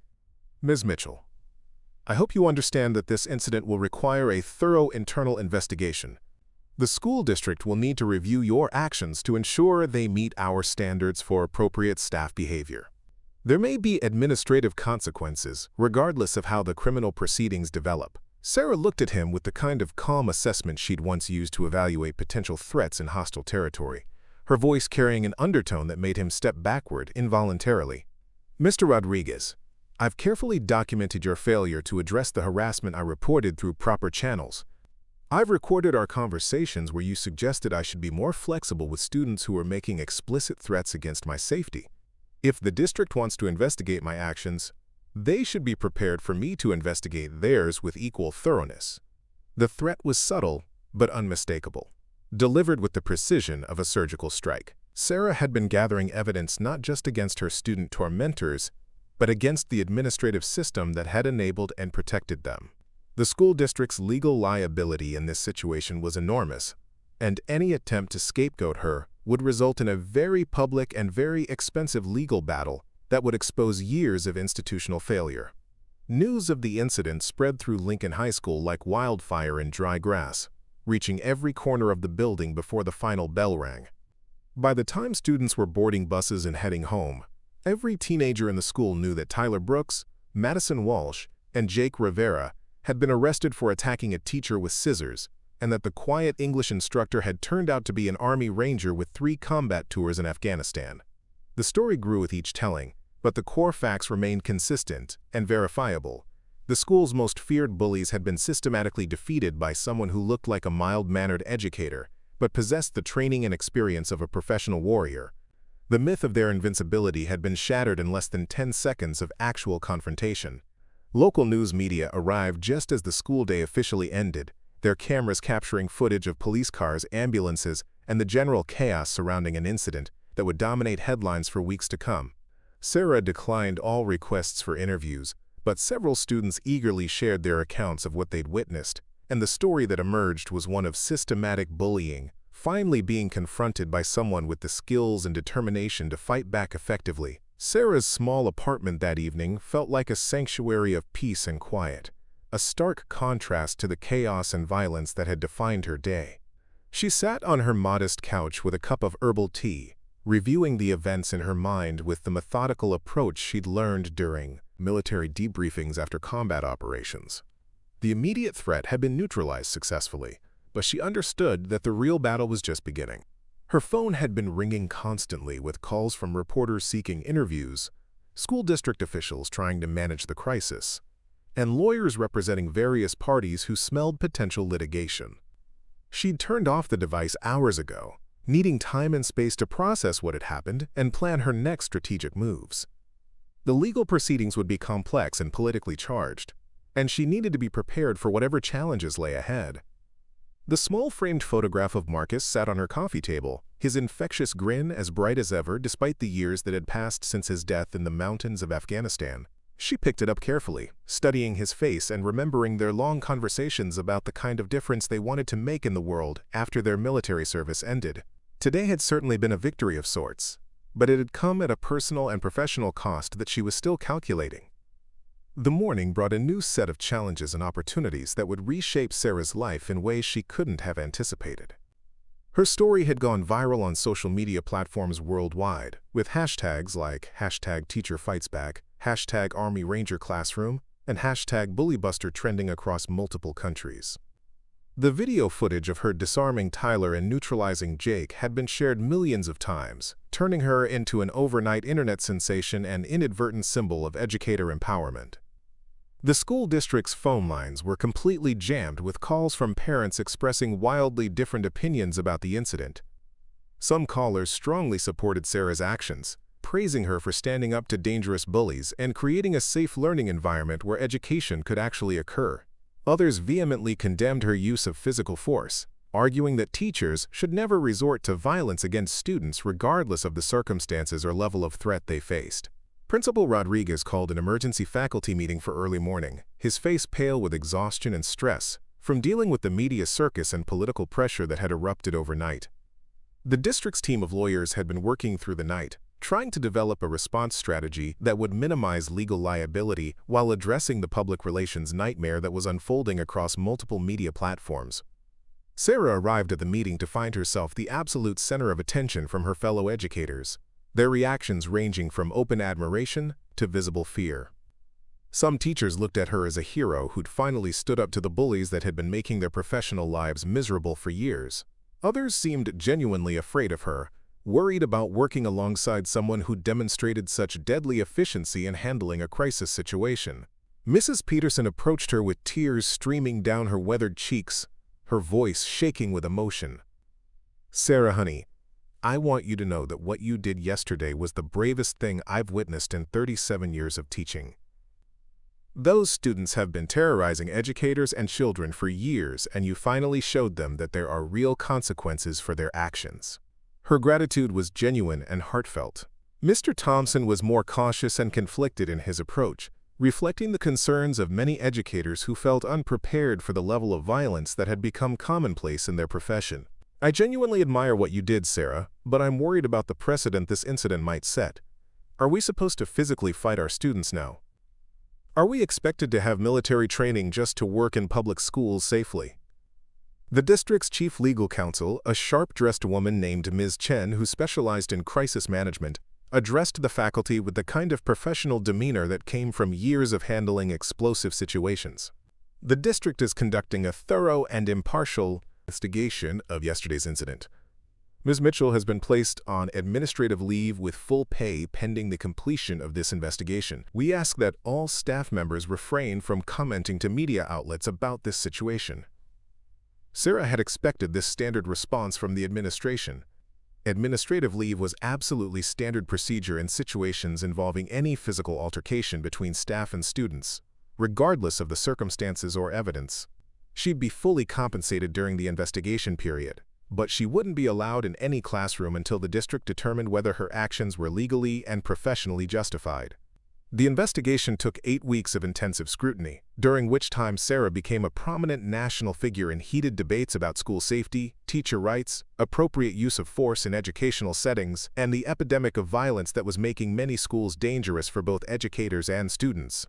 "Ms. Mitchell, I hope you understand that this incident will require a thorough internal investigation. The school district will need to review your actions to ensure they meet our standards for appropriate staff behavior. There may be administrative consequences, regardless of how the criminal proceedings develop." Sarah looked at him with the kind of calm assessment she'd once used to evaluate potential threats in hostile territory, her voice carrying an undertone that made him step backward involuntarily. "Mr. Rodriguez, I've carefully documented your failure to address the harassment I reported through proper channels. I've recorded our conversations where you suggested I should be more flexible with students who were making explicit threats against my safety. If the district wants to investigate my actions, they should be prepared for me to investigate theirs with equal thoroughness." The threat was subtle but unmistakable, delivered with the precision of a surgical strike. Sarah had been gathering evidence not just against her student tormentors, but against the administrative system that had enabled and protected them. The school district's legal liability in this situation was enormous, and any attempt to scapegoat her would result in a very public and very expensive legal battle that would expose years of institutional failure. News of the incident spread through Lincoln High School like wildfire in dry grass, reaching every corner of the building before the final bell rang. By the time students were boarding buses and heading home, every teenager in the school knew that Tyler Brooks, Madison Walsh, and Jake Rivera had been arrested for attacking a teacher with scissors, and that the quiet English instructor had turned out to be an Army Ranger with 3 combat tours in Afghanistan. The story grew with each telling, but the core facts remained consistent and verifiable. The school's most feared bullies had been systematically defeated by someone who looked like a mild-mannered educator, but possessed the training and experience of a professional warrior. The myth of their invincibility had been shattered in less than 10 seconds of actual confrontation. Local news media arrived just as the school day officially ended, their cameras capturing footage of police cars, ambulances, and the general chaos surrounding an incident that would dominate headlines for weeks to come. Sarah declined all requests for interviews, but several students eagerly shared their accounts of what they'd witnessed, and the story that emerged was one of systematic bullying, finally being confronted by someone with the skills and determination to fight back effectively. Sarah's small apartment that evening felt like a sanctuary of peace and quiet, a stark contrast to the chaos and violence that had defined her day. She sat on her modest couch with a cup of herbal tea, reviewing the events in her mind with the methodical approach she'd learned during military debriefings after combat operations. The immediate threat had been neutralized successfully, but she understood that the real battle was just beginning. Her phone had been ringing constantly with calls from reporters seeking interviews, school district officials trying to manage the crisis, and lawyers representing various parties who smelled potential litigation. She'd turned off the device hours ago, needing time and space to process what had happened and plan her next strategic moves. The legal proceedings would be complex and politically charged, and she needed to be prepared for whatever challenges lay ahead. The small framed photograph of Marcus sat on her coffee table, his infectious grin as bright as ever despite the years that had passed since his death in the mountains of Afghanistan. She picked it up carefully, studying his face and remembering their long conversations about the kind of difference they wanted to make in the world after their military service ended. Today had certainly been a victory of sorts, but it had come at a personal and professional cost that she was still calculating. The morning brought a new set of challenges and opportunities that would reshape Sarah's life in ways she couldn't have anticipated. Her story had gone viral on social media platforms worldwide, with hashtags like #TeacherFightsBack, #ArmyRangerClassroom, and #BullieBuster trending across multiple countries. The video footage of her disarming Tyler and neutralizing Jake had been shared millions of times, turning her into an overnight internet sensation and inadvertent symbol of educator empowerment. The school district's phone lines were completely jammed with calls from parents expressing wildly different opinions about the incident. Some callers strongly supported Sarah's actions, praising her for standing up to dangerous bullies and creating a safe learning environment where education could actually occur. Others vehemently condemned her use of physical force, arguing that teachers should never resort to violence against students regardless of the circumstances or level of threat they faced. Principal Rodriguez called an emergency faculty meeting for early morning, his face pale with exhaustion and stress from dealing with the media circus and political pressure that had erupted overnight. The district's team of lawyers had been working through the night, trying to develop a response strategy that would minimize legal liability while addressing the public relations nightmare that was unfolding across multiple media platforms. Sarah arrived at the meeting to find herself the absolute center of attention from her fellow educators, their reactions ranging from open admiration to visible fear. Some teachers looked at her as a hero who'd finally stood up to the bullies that had been making their professional lives miserable for years. Others seemed genuinely afraid of her, worried about working alongside someone who demonstrated such deadly efficiency in handling a crisis situation. Mrs. Peterson approached her with tears streaming down her weathered cheeks, her voice shaking with emotion. "Sarah, honey, I want you to know that what you did yesterday was the bravest thing I've witnessed in 37 years of teaching. Those students have been terrorizing educators and children for years, and you finally showed them that there are real consequences for their actions." Her gratitude was genuine and heartfelt. Mr. Thompson was more cautious and conflicted in his approach, reflecting the concerns of many educators who felt unprepared for the level of violence that had become commonplace in their profession. "I genuinely admire what you did, Sarah, but I'm worried about the precedent this incident might set. Are we supposed to physically fight our students now? Are we expected to have military training just to work in public schools safely?" The district's chief legal counsel, a sharp-dressed woman named Ms. Chen who specialized in crisis management, addressed the faculty with the kind of professional demeanor that came from years of handling explosive situations. "The district is conducting a thorough and impartial investigation of yesterday's incident. Ms. Mitchell has been placed on administrative leave with full pay pending the completion of this investigation. We ask that all staff members refrain from commenting to media outlets about this situation." Sarah had expected this standard response from the administration. Administrative leave was absolutely standard procedure in situations involving any physical altercation between staff and students, regardless of the circumstances or evidence. She'd be fully compensated during the investigation period, but she wouldn't be allowed in any classroom until the district determined whether her actions were legally and professionally justified. The investigation took 8 weeks of intensive scrutiny, during which time Sarah became a prominent national figure in heated debates about school safety, teacher rights, appropriate use of force in educational settings, and the epidemic of violence that was making many schools dangerous for both educators and students.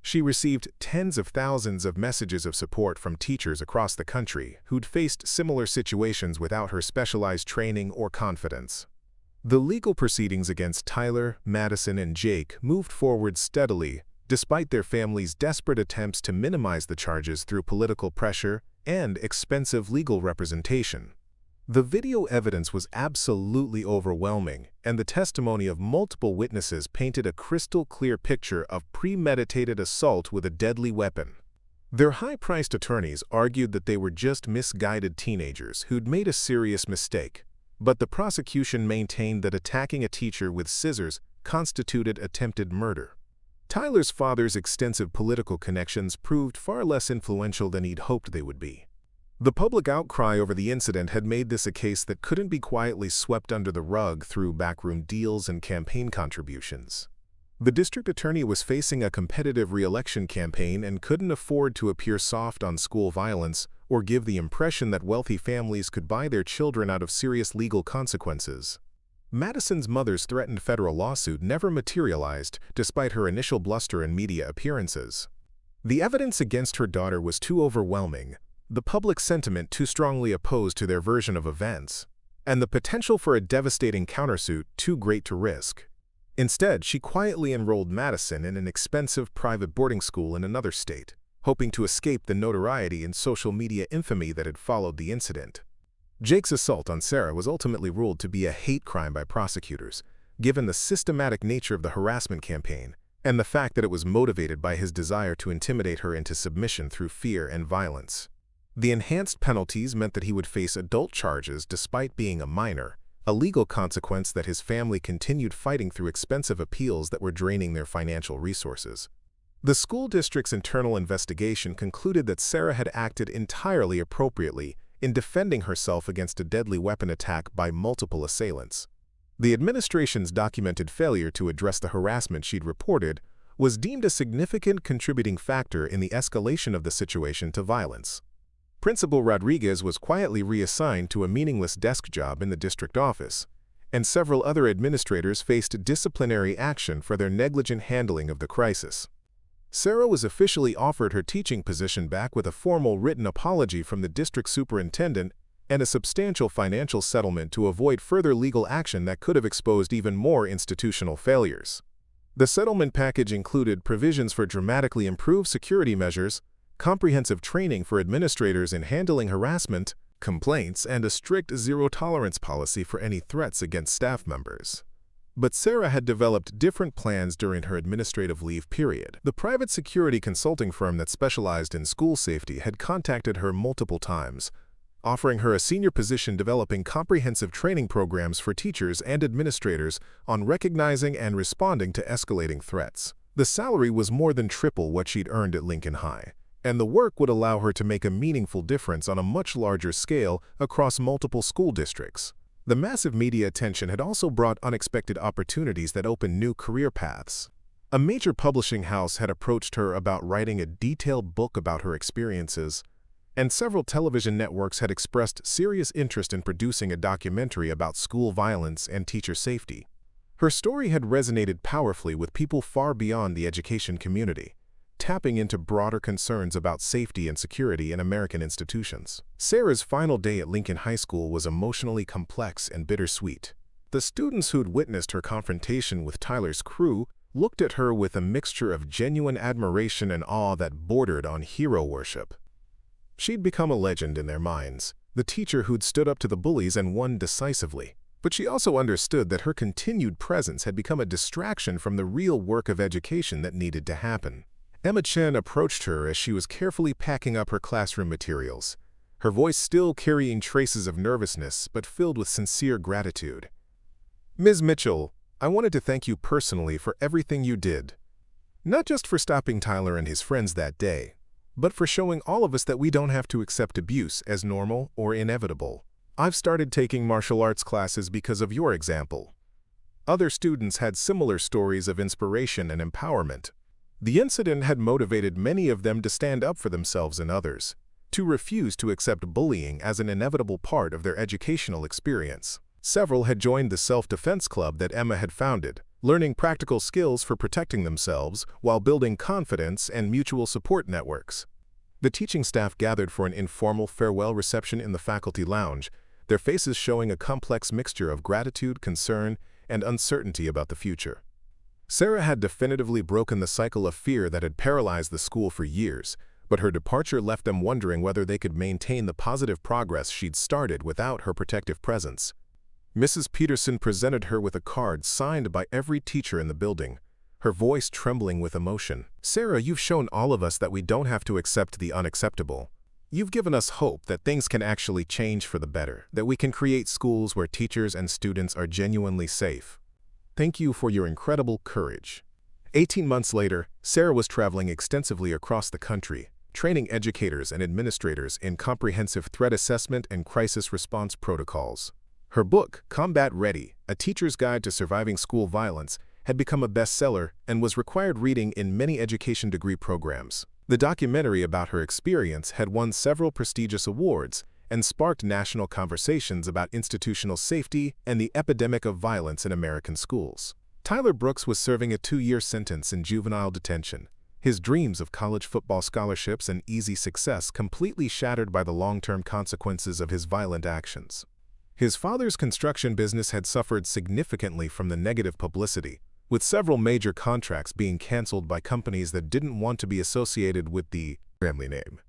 She received tens of thousands of messages of support from teachers across the country who'd faced similar situations without her specialized training or confidence. The legal proceedings against Tyler, Madison, and Jake moved forward steadily, despite their families' desperate attempts to minimize the charges through political pressure and expensive legal representation. The video evidence was absolutely overwhelming, and the testimony of multiple witnesses painted a crystal-clear picture of premeditated assault with a deadly weapon. Their high-priced attorneys argued that they were just misguided teenagers who'd made a serious mistake, but the prosecution maintained that attacking a teacher with scissors constituted attempted murder. Tyler's father's extensive political connections proved far less influential than he'd hoped they would be. The public outcry over the incident had made this a case that couldn't be quietly swept under the rug through backroom deals and campaign contributions. The district attorney was facing a competitive re-election campaign and couldn't afford to appear soft on school violence or give the impression that wealthy families could buy their children out of serious legal consequences. Madison's mother's threatened federal lawsuit never materialized, despite her initial bluster and media appearances. The evidence against her daughter was too overwhelming, the public sentiment too strongly opposed to their version of events, and the potential for a devastating countersuit too great to risk. Instead, she quietly enrolled Madison in an expensive private boarding school in another state, hoping to escape the notoriety and social media infamy that had followed the incident. Jake's assault on Sarah was ultimately ruled to be a hate crime by prosecutors, given the systematic nature of the harassment campaign and the fact that it was motivated by his desire to intimidate her into submission through fear and violence. The enhanced penalties meant that he would face adult charges despite being a minor, a legal consequence that his family continued fighting through expensive appeals that were draining their financial resources. The school district's internal investigation concluded that Sarah had acted entirely appropriately in defending herself against a deadly weapon attack by multiple assailants. The administration's documented failure to address the harassment she'd reported was deemed a significant contributing factor in the escalation of the situation to violence. Principal Rodriguez was quietly reassigned to a meaningless desk job in the district office, and several other administrators faced disciplinary action for their negligent handling of the crisis. Sarah was officially offered her teaching position back with a formal written apology from the district superintendent and a substantial financial settlement to avoid further legal action that could have exposed even more institutional failures. The settlement package included provisions for dramatically improved security measures, comprehensive training for administrators in handling harassment, complaints, and a strict zero-tolerance policy for any threats against staff members. But Sarah had developed different plans during her administrative leave period. The private security consulting firm that specialized in school safety had contacted her multiple times, offering her a senior position developing comprehensive training programs for teachers and administrators on recognizing and responding to escalating threats. The salary was more than triple what she'd earned at Lincoln High, and the work would allow her to make a meaningful difference on a much larger scale across multiple school districts. The massive media attention had also brought unexpected opportunities that opened new career paths. A major publishing house had approached her about writing a detailed book about her experiences, and several television networks had expressed serious interest in producing a documentary about school violence and teacher safety. Her story had resonated powerfully with people far beyond the education community, tapping into broader concerns about safety and security in American institutions. Sarah's final day at Lincoln High School was emotionally complex and bittersweet. The students who'd witnessed her confrontation with Tyler's crew looked at her with a mixture of genuine admiration and awe that bordered on hero worship. She'd become a legend in their minds, the teacher who'd stood up to the bullies and won decisively. But she also understood that her continued presence had become a distraction from the real work of education that needed to happen. Emma Chen approached her as she was carefully packing up her classroom materials, her voice still carrying traces of nervousness but filled with sincere gratitude. "Ms. Mitchell, I wanted to thank you personally for everything you did. Not just for stopping Tyler and his friends that day, but for showing all of us that we don't have to accept abuse as normal or inevitable. I've started taking martial arts classes because of your example." Other students had similar stories of inspiration and empowerment. The incident had motivated many of them to stand up for themselves and others, to refuse to accept bullying as an inevitable part of their educational experience. Several had joined the self-defense club that Emma had founded, learning practical skills for protecting themselves while building confidence and mutual support networks. The teaching staff gathered for an informal farewell reception in the faculty lounge, their faces showing a complex mixture of gratitude, concern, and uncertainty about the future. Sarah had definitively broken the cycle of fear that had paralyzed the school for years, but her departure left them wondering whether they could maintain the positive progress she'd started without her protective presence. Mrs. Peterson presented her with a card signed by every teacher in the building, her voice trembling with emotion. "Sarah, you've shown all of us that we don't have to accept the unacceptable. You've given us hope that things can actually change for the better, that we can create schools where teachers and students are genuinely safe. Thank you for your incredible courage." 18 months later, Sarah was traveling extensively across the country, training educators and administrators in comprehensive threat assessment and crisis response protocols. Her book, Combat Ready: A Teacher's Guide to Surviving School Violence, had become a bestseller and was required reading in many education degree programs. The documentary about her experience had won several prestigious awards and sparked national conversations about institutional safety and the epidemic of violence in American schools. Tyler Brooks was serving a 2-year sentence in juvenile detention, his dreams of college football scholarships and easy success completely shattered by the long-term consequences of his violent actions. His father's construction business had suffered significantly from the negative publicity, with several major contracts being canceled by companies that didn't want to be associated with the family name.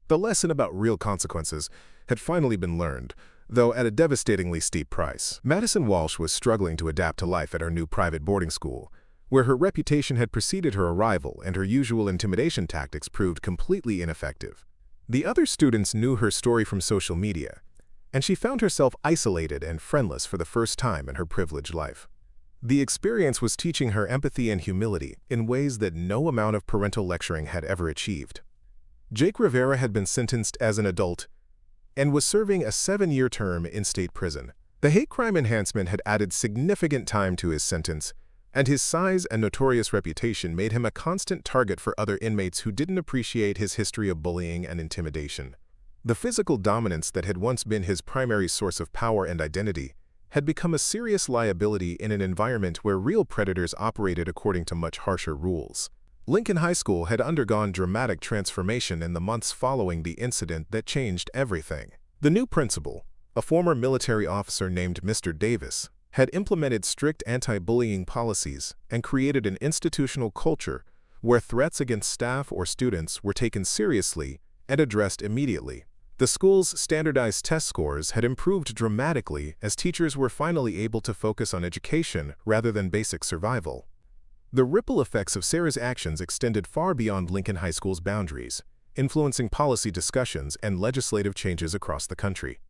The lesson about real consequences had finally been learned, though at a devastatingly steep price. Madison Walsh was struggling to adapt to life at her new private boarding school, where her reputation had preceded her arrival and her usual intimidation tactics proved completely ineffective. The other students knew her story from social media, and she found herself isolated and friendless for the first time in her privileged life. The experience was teaching her empathy and humility in ways that no amount of parental lecturing had ever achieved. Jake Rivera had been sentenced as an adult and was serving a 7-year term in state prison. The hate crime enhancement had added significant time to his sentence, and his size and notorious reputation made him a constant target for other inmates who didn't appreciate his history of bullying and intimidation. The physical dominance that had once been his primary source of power and identity had become a serious liability in an environment where real predators operated according to much harsher rules. Lincoln High School had undergone dramatic transformation in the months following the incident that changed everything. The new principal, a former military officer named Mr. Davis, had implemented strict anti-bullying policies and created an institutional culture where threats against staff or students were taken seriously and addressed immediately. The school's standardized test scores had improved dramatically as teachers were finally able to focus on education rather than basic survival. The ripple effects of Sarah's actions extended far beyond Lincoln High School's boundaries, influencing policy discussions and legislative changes across the country.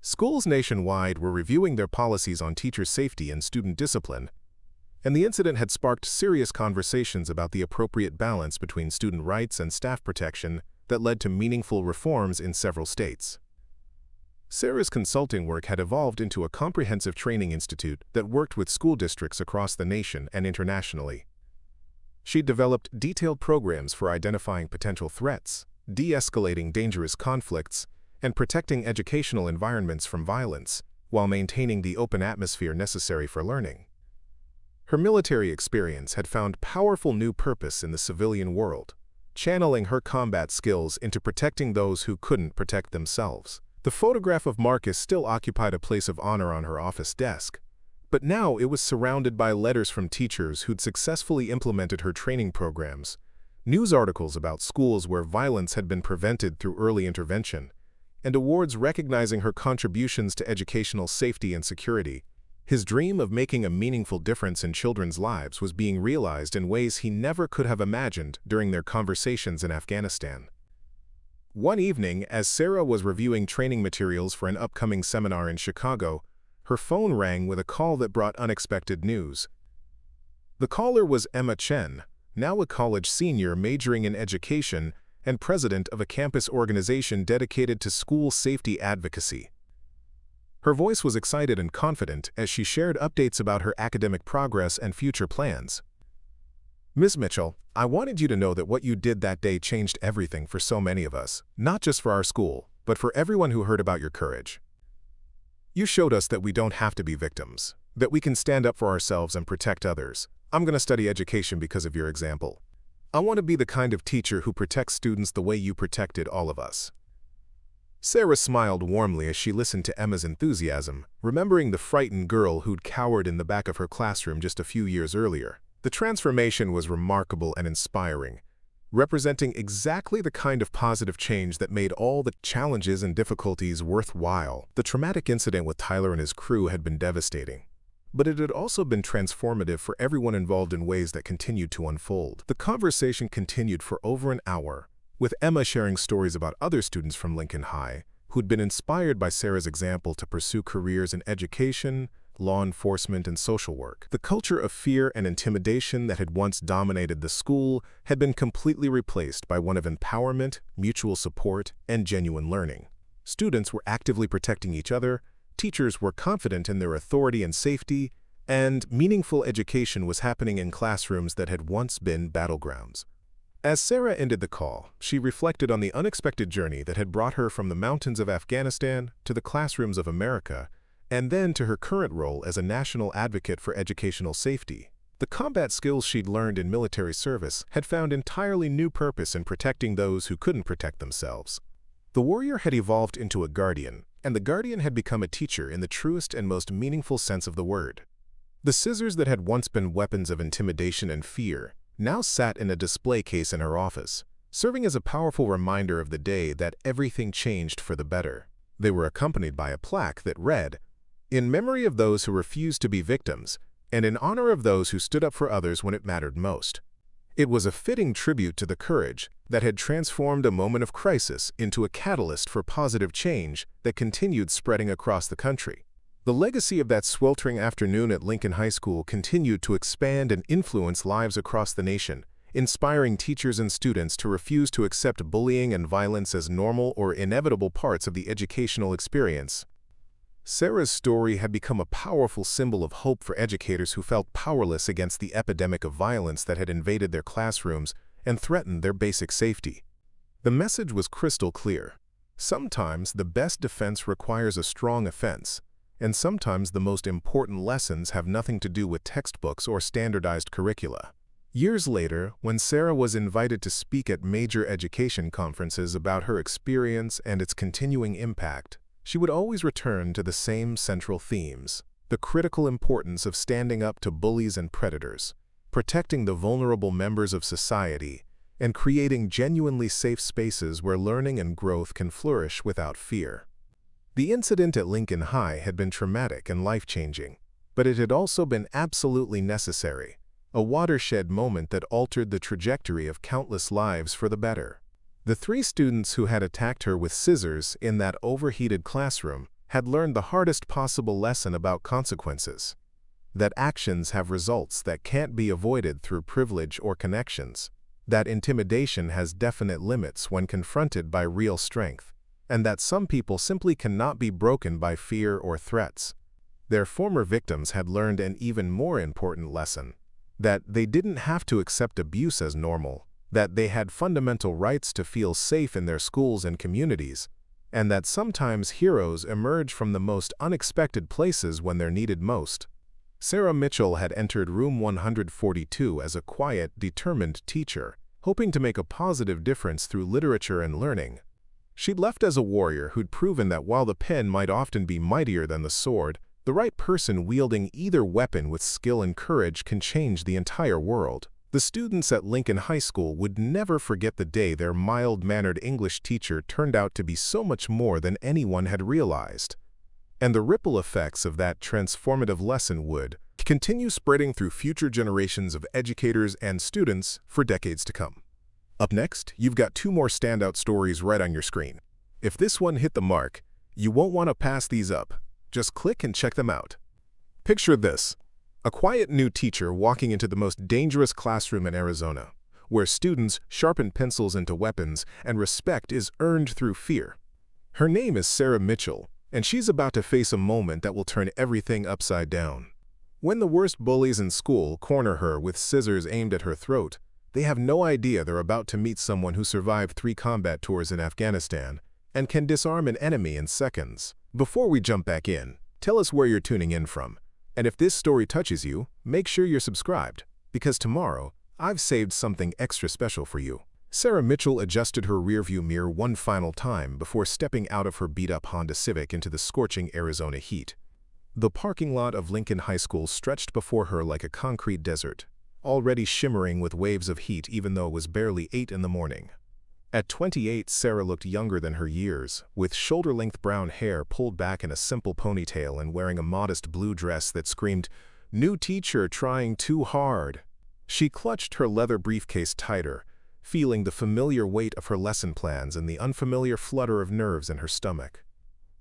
Schools nationwide were reviewing their policies on teacher safety and student discipline, and the incident had sparked serious conversations about the appropriate balance between student rights and staff protection that led to meaningful reforms in several states. Sarah's consulting work had evolved into a comprehensive training institute that worked with school districts across the nation and internationally. She developed detailed programs for identifying potential threats, de-escalating dangerous conflicts, and protecting educational environments from violence, while maintaining the open atmosphere necessary for learning. Her military experience had found powerful new purpose in the civilian world, channeling her combat skills into protecting those who couldn't protect themselves. The photograph of Marcus still occupied a place of honor on her office desk, but now it was surrounded by letters from teachers who'd successfully implemented her training programs, news articles about schools where violence had been prevented through early intervention, and awards recognizing her contributions to educational safety and security. His dream of making a meaningful difference in children's lives was being realized in ways he never could have imagined during their conversations in Afghanistan. One evening, as Sarah was reviewing training materials for an upcoming seminar in Chicago, her phone rang with a call that brought unexpected news. The caller was Emma Chen, now a college senior majoring in education and president of a campus organization dedicated to school safety advocacy. Her voice was excited and confident as she shared updates about her academic progress and future plans. "Ms. Mitchell, I wanted you to know that what you did that day changed everything for so many of us, not just for our school, but for everyone who heard about your courage. You showed us that we don't have to be victims, that we can stand up for ourselves and protect others. I'm going to study education because of your example. I want to be the kind of teacher who protects students the way you protected all of us." Sarah smiled warmly as she listened to Emma's enthusiasm, remembering the frightened girl who'd cowered in the back of her classroom just a few years earlier. The transformation was remarkable and inspiring, representing exactly the kind of positive change that made all the challenges and difficulties worthwhile. The traumatic incident with Tyler and his crew had been devastating, but it had also been transformative for everyone involved in ways that continued to unfold. The conversation continued for over an hour, with Emma sharing stories about other students from Lincoln High who'd been inspired by Sarah's example to pursue careers in education, law enforcement, and social work. The culture of fear and intimidation that had once dominated the school had been completely replaced by one of empowerment, mutual support, and genuine learning. Students were actively protecting each other, teachers were confident in their authority and safety, and meaningful education was happening in classrooms that had once been battlegrounds. As Sarah ended the call, she reflected on the unexpected journey that had brought her from the mountains of Afghanistan to the classrooms of America, and then to her current role as a national advocate for educational safety. The combat skills she'd learned in military service had found entirely new purpose in protecting those who couldn't protect themselves. The warrior had evolved into a guardian, and the guardian had become a teacher in the truest and most meaningful sense of the word. The scissors that had once been weapons of intimidation and fear now sat in a display case in her office, serving as a powerful reminder of the day that everything changed for the better. They were accompanied by a plaque that read, "In memory of those who refused to be victims, and in honor of those who stood up for others when it mattered most." It was a fitting tribute to the courage that had transformed a moment of crisis into a catalyst for positive change that continued spreading across the country. The legacy of that sweltering afternoon at Lincoln High School continued to expand and influence lives across the nation, inspiring teachers and students to refuse to accept bullying and violence as normal or inevitable parts of the educational experience. Sarah's story had become a powerful symbol of hope for educators who felt powerless against the epidemic of violence that had invaded their classrooms and threatened their basic safety. The message was crystal clear. Sometimes the best defense requires a strong offense, and sometimes the most important lessons have nothing to do with textbooks or standardized curricula. Years later, when Sarah was invited to speak at major education conferences about her experience and its continuing impact, she would always return to the same central themes: the critical importance of standing up to bullies and predators, protecting the vulnerable members of society, and creating genuinely safe spaces where learning and growth can flourish without fear. The incident at Lincoln High had been traumatic and life-changing, but it had also been absolutely necessary, a watershed moment that altered the trajectory of countless lives for the better. The three students who had attacked her with scissors in that overheated classroom had learned the hardest possible lesson about consequences: that actions have results that can't be avoided through privilege or connections, that intimidation has definite limits when confronted by real strength, and that some people simply cannot be broken by fear or threats. Their former victims had learned an even more important lesson: that they didn't have to accept abuse as normal, that they had fundamental rights to feel safe in their schools and communities, and that sometimes heroes emerge from the most unexpected places when they're needed most. Sarah Mitchell had entered room 142 as a quiet, determined teacher, hoping to make a positive difference through literature and learning. She'd left as a warrior who'd proven that while the pen might often be mightier than the sword, the right person wielding either weapon with skill and courage can change the entire world. The students at Lincoln High School would never forget the day their mild-mannered English teacher turned out to be so much more than anyone had realized. And the ripple effects of that transformative lesson would continue spreading through future generations of educators and students for decades to come. Up next, you've got two more standout stories right on your screen. If this one hit the mark, you won't want to pass these up. Just click and check them out. Picture this: a quiet new teacher walking into the most dangerous classroom in Arizona, where students sharpen pencils into weapons and respect is earned through fear. Her name is Sarah Mitchell, and she's about to face a moment that will turn everything upside down. When the worst bullies in school corner her with scissors aimed at her throat, they have no idea they're about to meet someone who survived 3 combat tours in Afghanistan and can disarm an enemy in seconds. Before we jump back in, tell us where you're tuning in from. And if this story touches you, make sure you're subscribed, because tomorrow, I've saved something extra special for you. Sarah Mitchell adjusted her rearview mirror one final time before stepping out of her beat-up Honda Civic into the scorching Arizona heat. The parking lot of Lincoln High School stretched before her like a concrete desert, already shimmering with waves of heat even though it was barely 8 in the morning. At 28, Sarah looked younger than her years, with shoulder-length brown hair pulled back in a simple ponytail and wearing a modest blue dress that screamed, "New teacher trying too hard." She clutched her leather briefcase tighter, feeling the familiar weight of her lesson plans and the unfamiliar flutter of nerves in her stomach.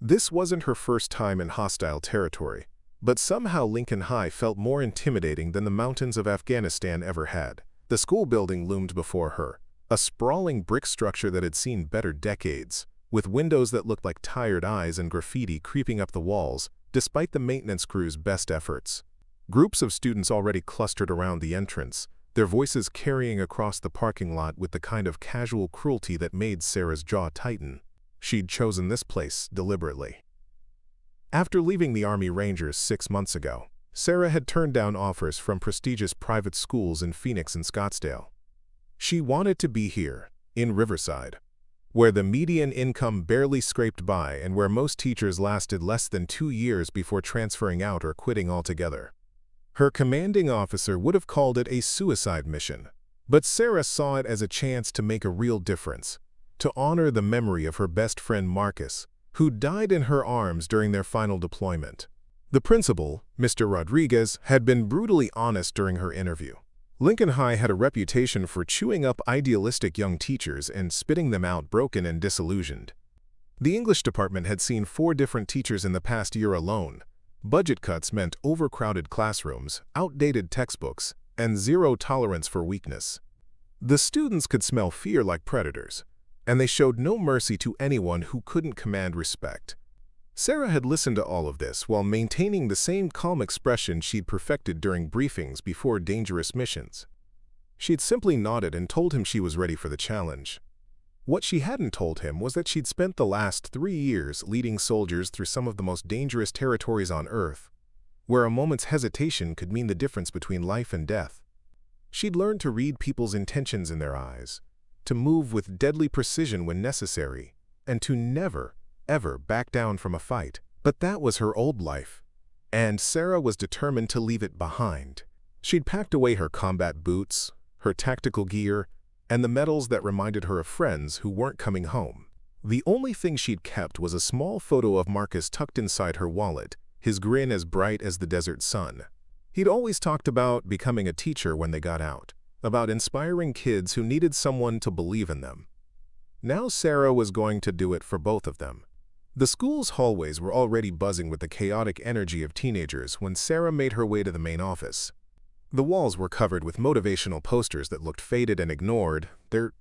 This wasn't her first time in hostile territory, but somehow Lincoln High felt more intimidating than the mountains of Afghanistan ever had. The school building loomed before her, a sprawling brick structure that had seen better decades, with windows that looked like tired eyes and graffiti creeping up the walls, despite the maintenance crew's best efforts. Groups of students already clustered around the entrance, their voices carrying across the parking lot with the kind of casual cruelty that made Sarah's jaw tighten. She'd chosen this place deliberately. After leaving the Army Rangers 6 months ago, Sarah had turned down offers from prestigious private schools in Phoenix and Scottsdale. She wanted to be here, in Riverside, where the median income barely scraped by and where most teachers lasted less than 2 years before transferring out or quitting altogether. Her commanding officer would have called it a suicide mission, but Sarah saw it as a chance to make a real difference, to honor the memory of her best friend Marcus, who died in her arms during their final deployment. The principal, Mr. Rodriguez, had been brutally honest during her interview. Lincoln High had a reputation for chewing up idealistic young teachers and spitting them out broken and disillusioned. The English department had seen 4 different teachers in the past year alone. Budget cuts meant overcrowded classrooms, outdated textbooks, and zero tolerance for weakness. The students could smell fear like predators, and they showed no mercy to anyone who couldn't command respect. Sarah had listened to all of this while maintaining the same calm expression she'd perfected during briefings before dangerous missions. She'd simply nodded and told him she was ready for the challenge. What she hadn't told him was that she'd spent the last 3 years leading soldiers through some of the most dangerous territories on Earth, where a moment's hesitation could mean the difference between life and death. She'd learned to read people's intentions in their eyes, to move with deadly precision when necessary, and to never, ever back down from a fight. But that was her old life, and Sarah was determined to leave it behind. She'd packed away her combat boots, her tactical gear, and the medals that reminded her of friends who weren't coming home. The only thing she'd kept was a small photo of Marcus tucked inside her wallet, his grin as bright as the desert sun. He'd always talked about becoming a teacher when they got out, about inspiring kids who needed someone to believe in them. Now Sarah was going to do it for both of them. The school's hallways were already buzzing with the chaotic energy of teenagers when Sarah made her way to the main office. The walls were covered with motivational posters that looked faded and ignored, their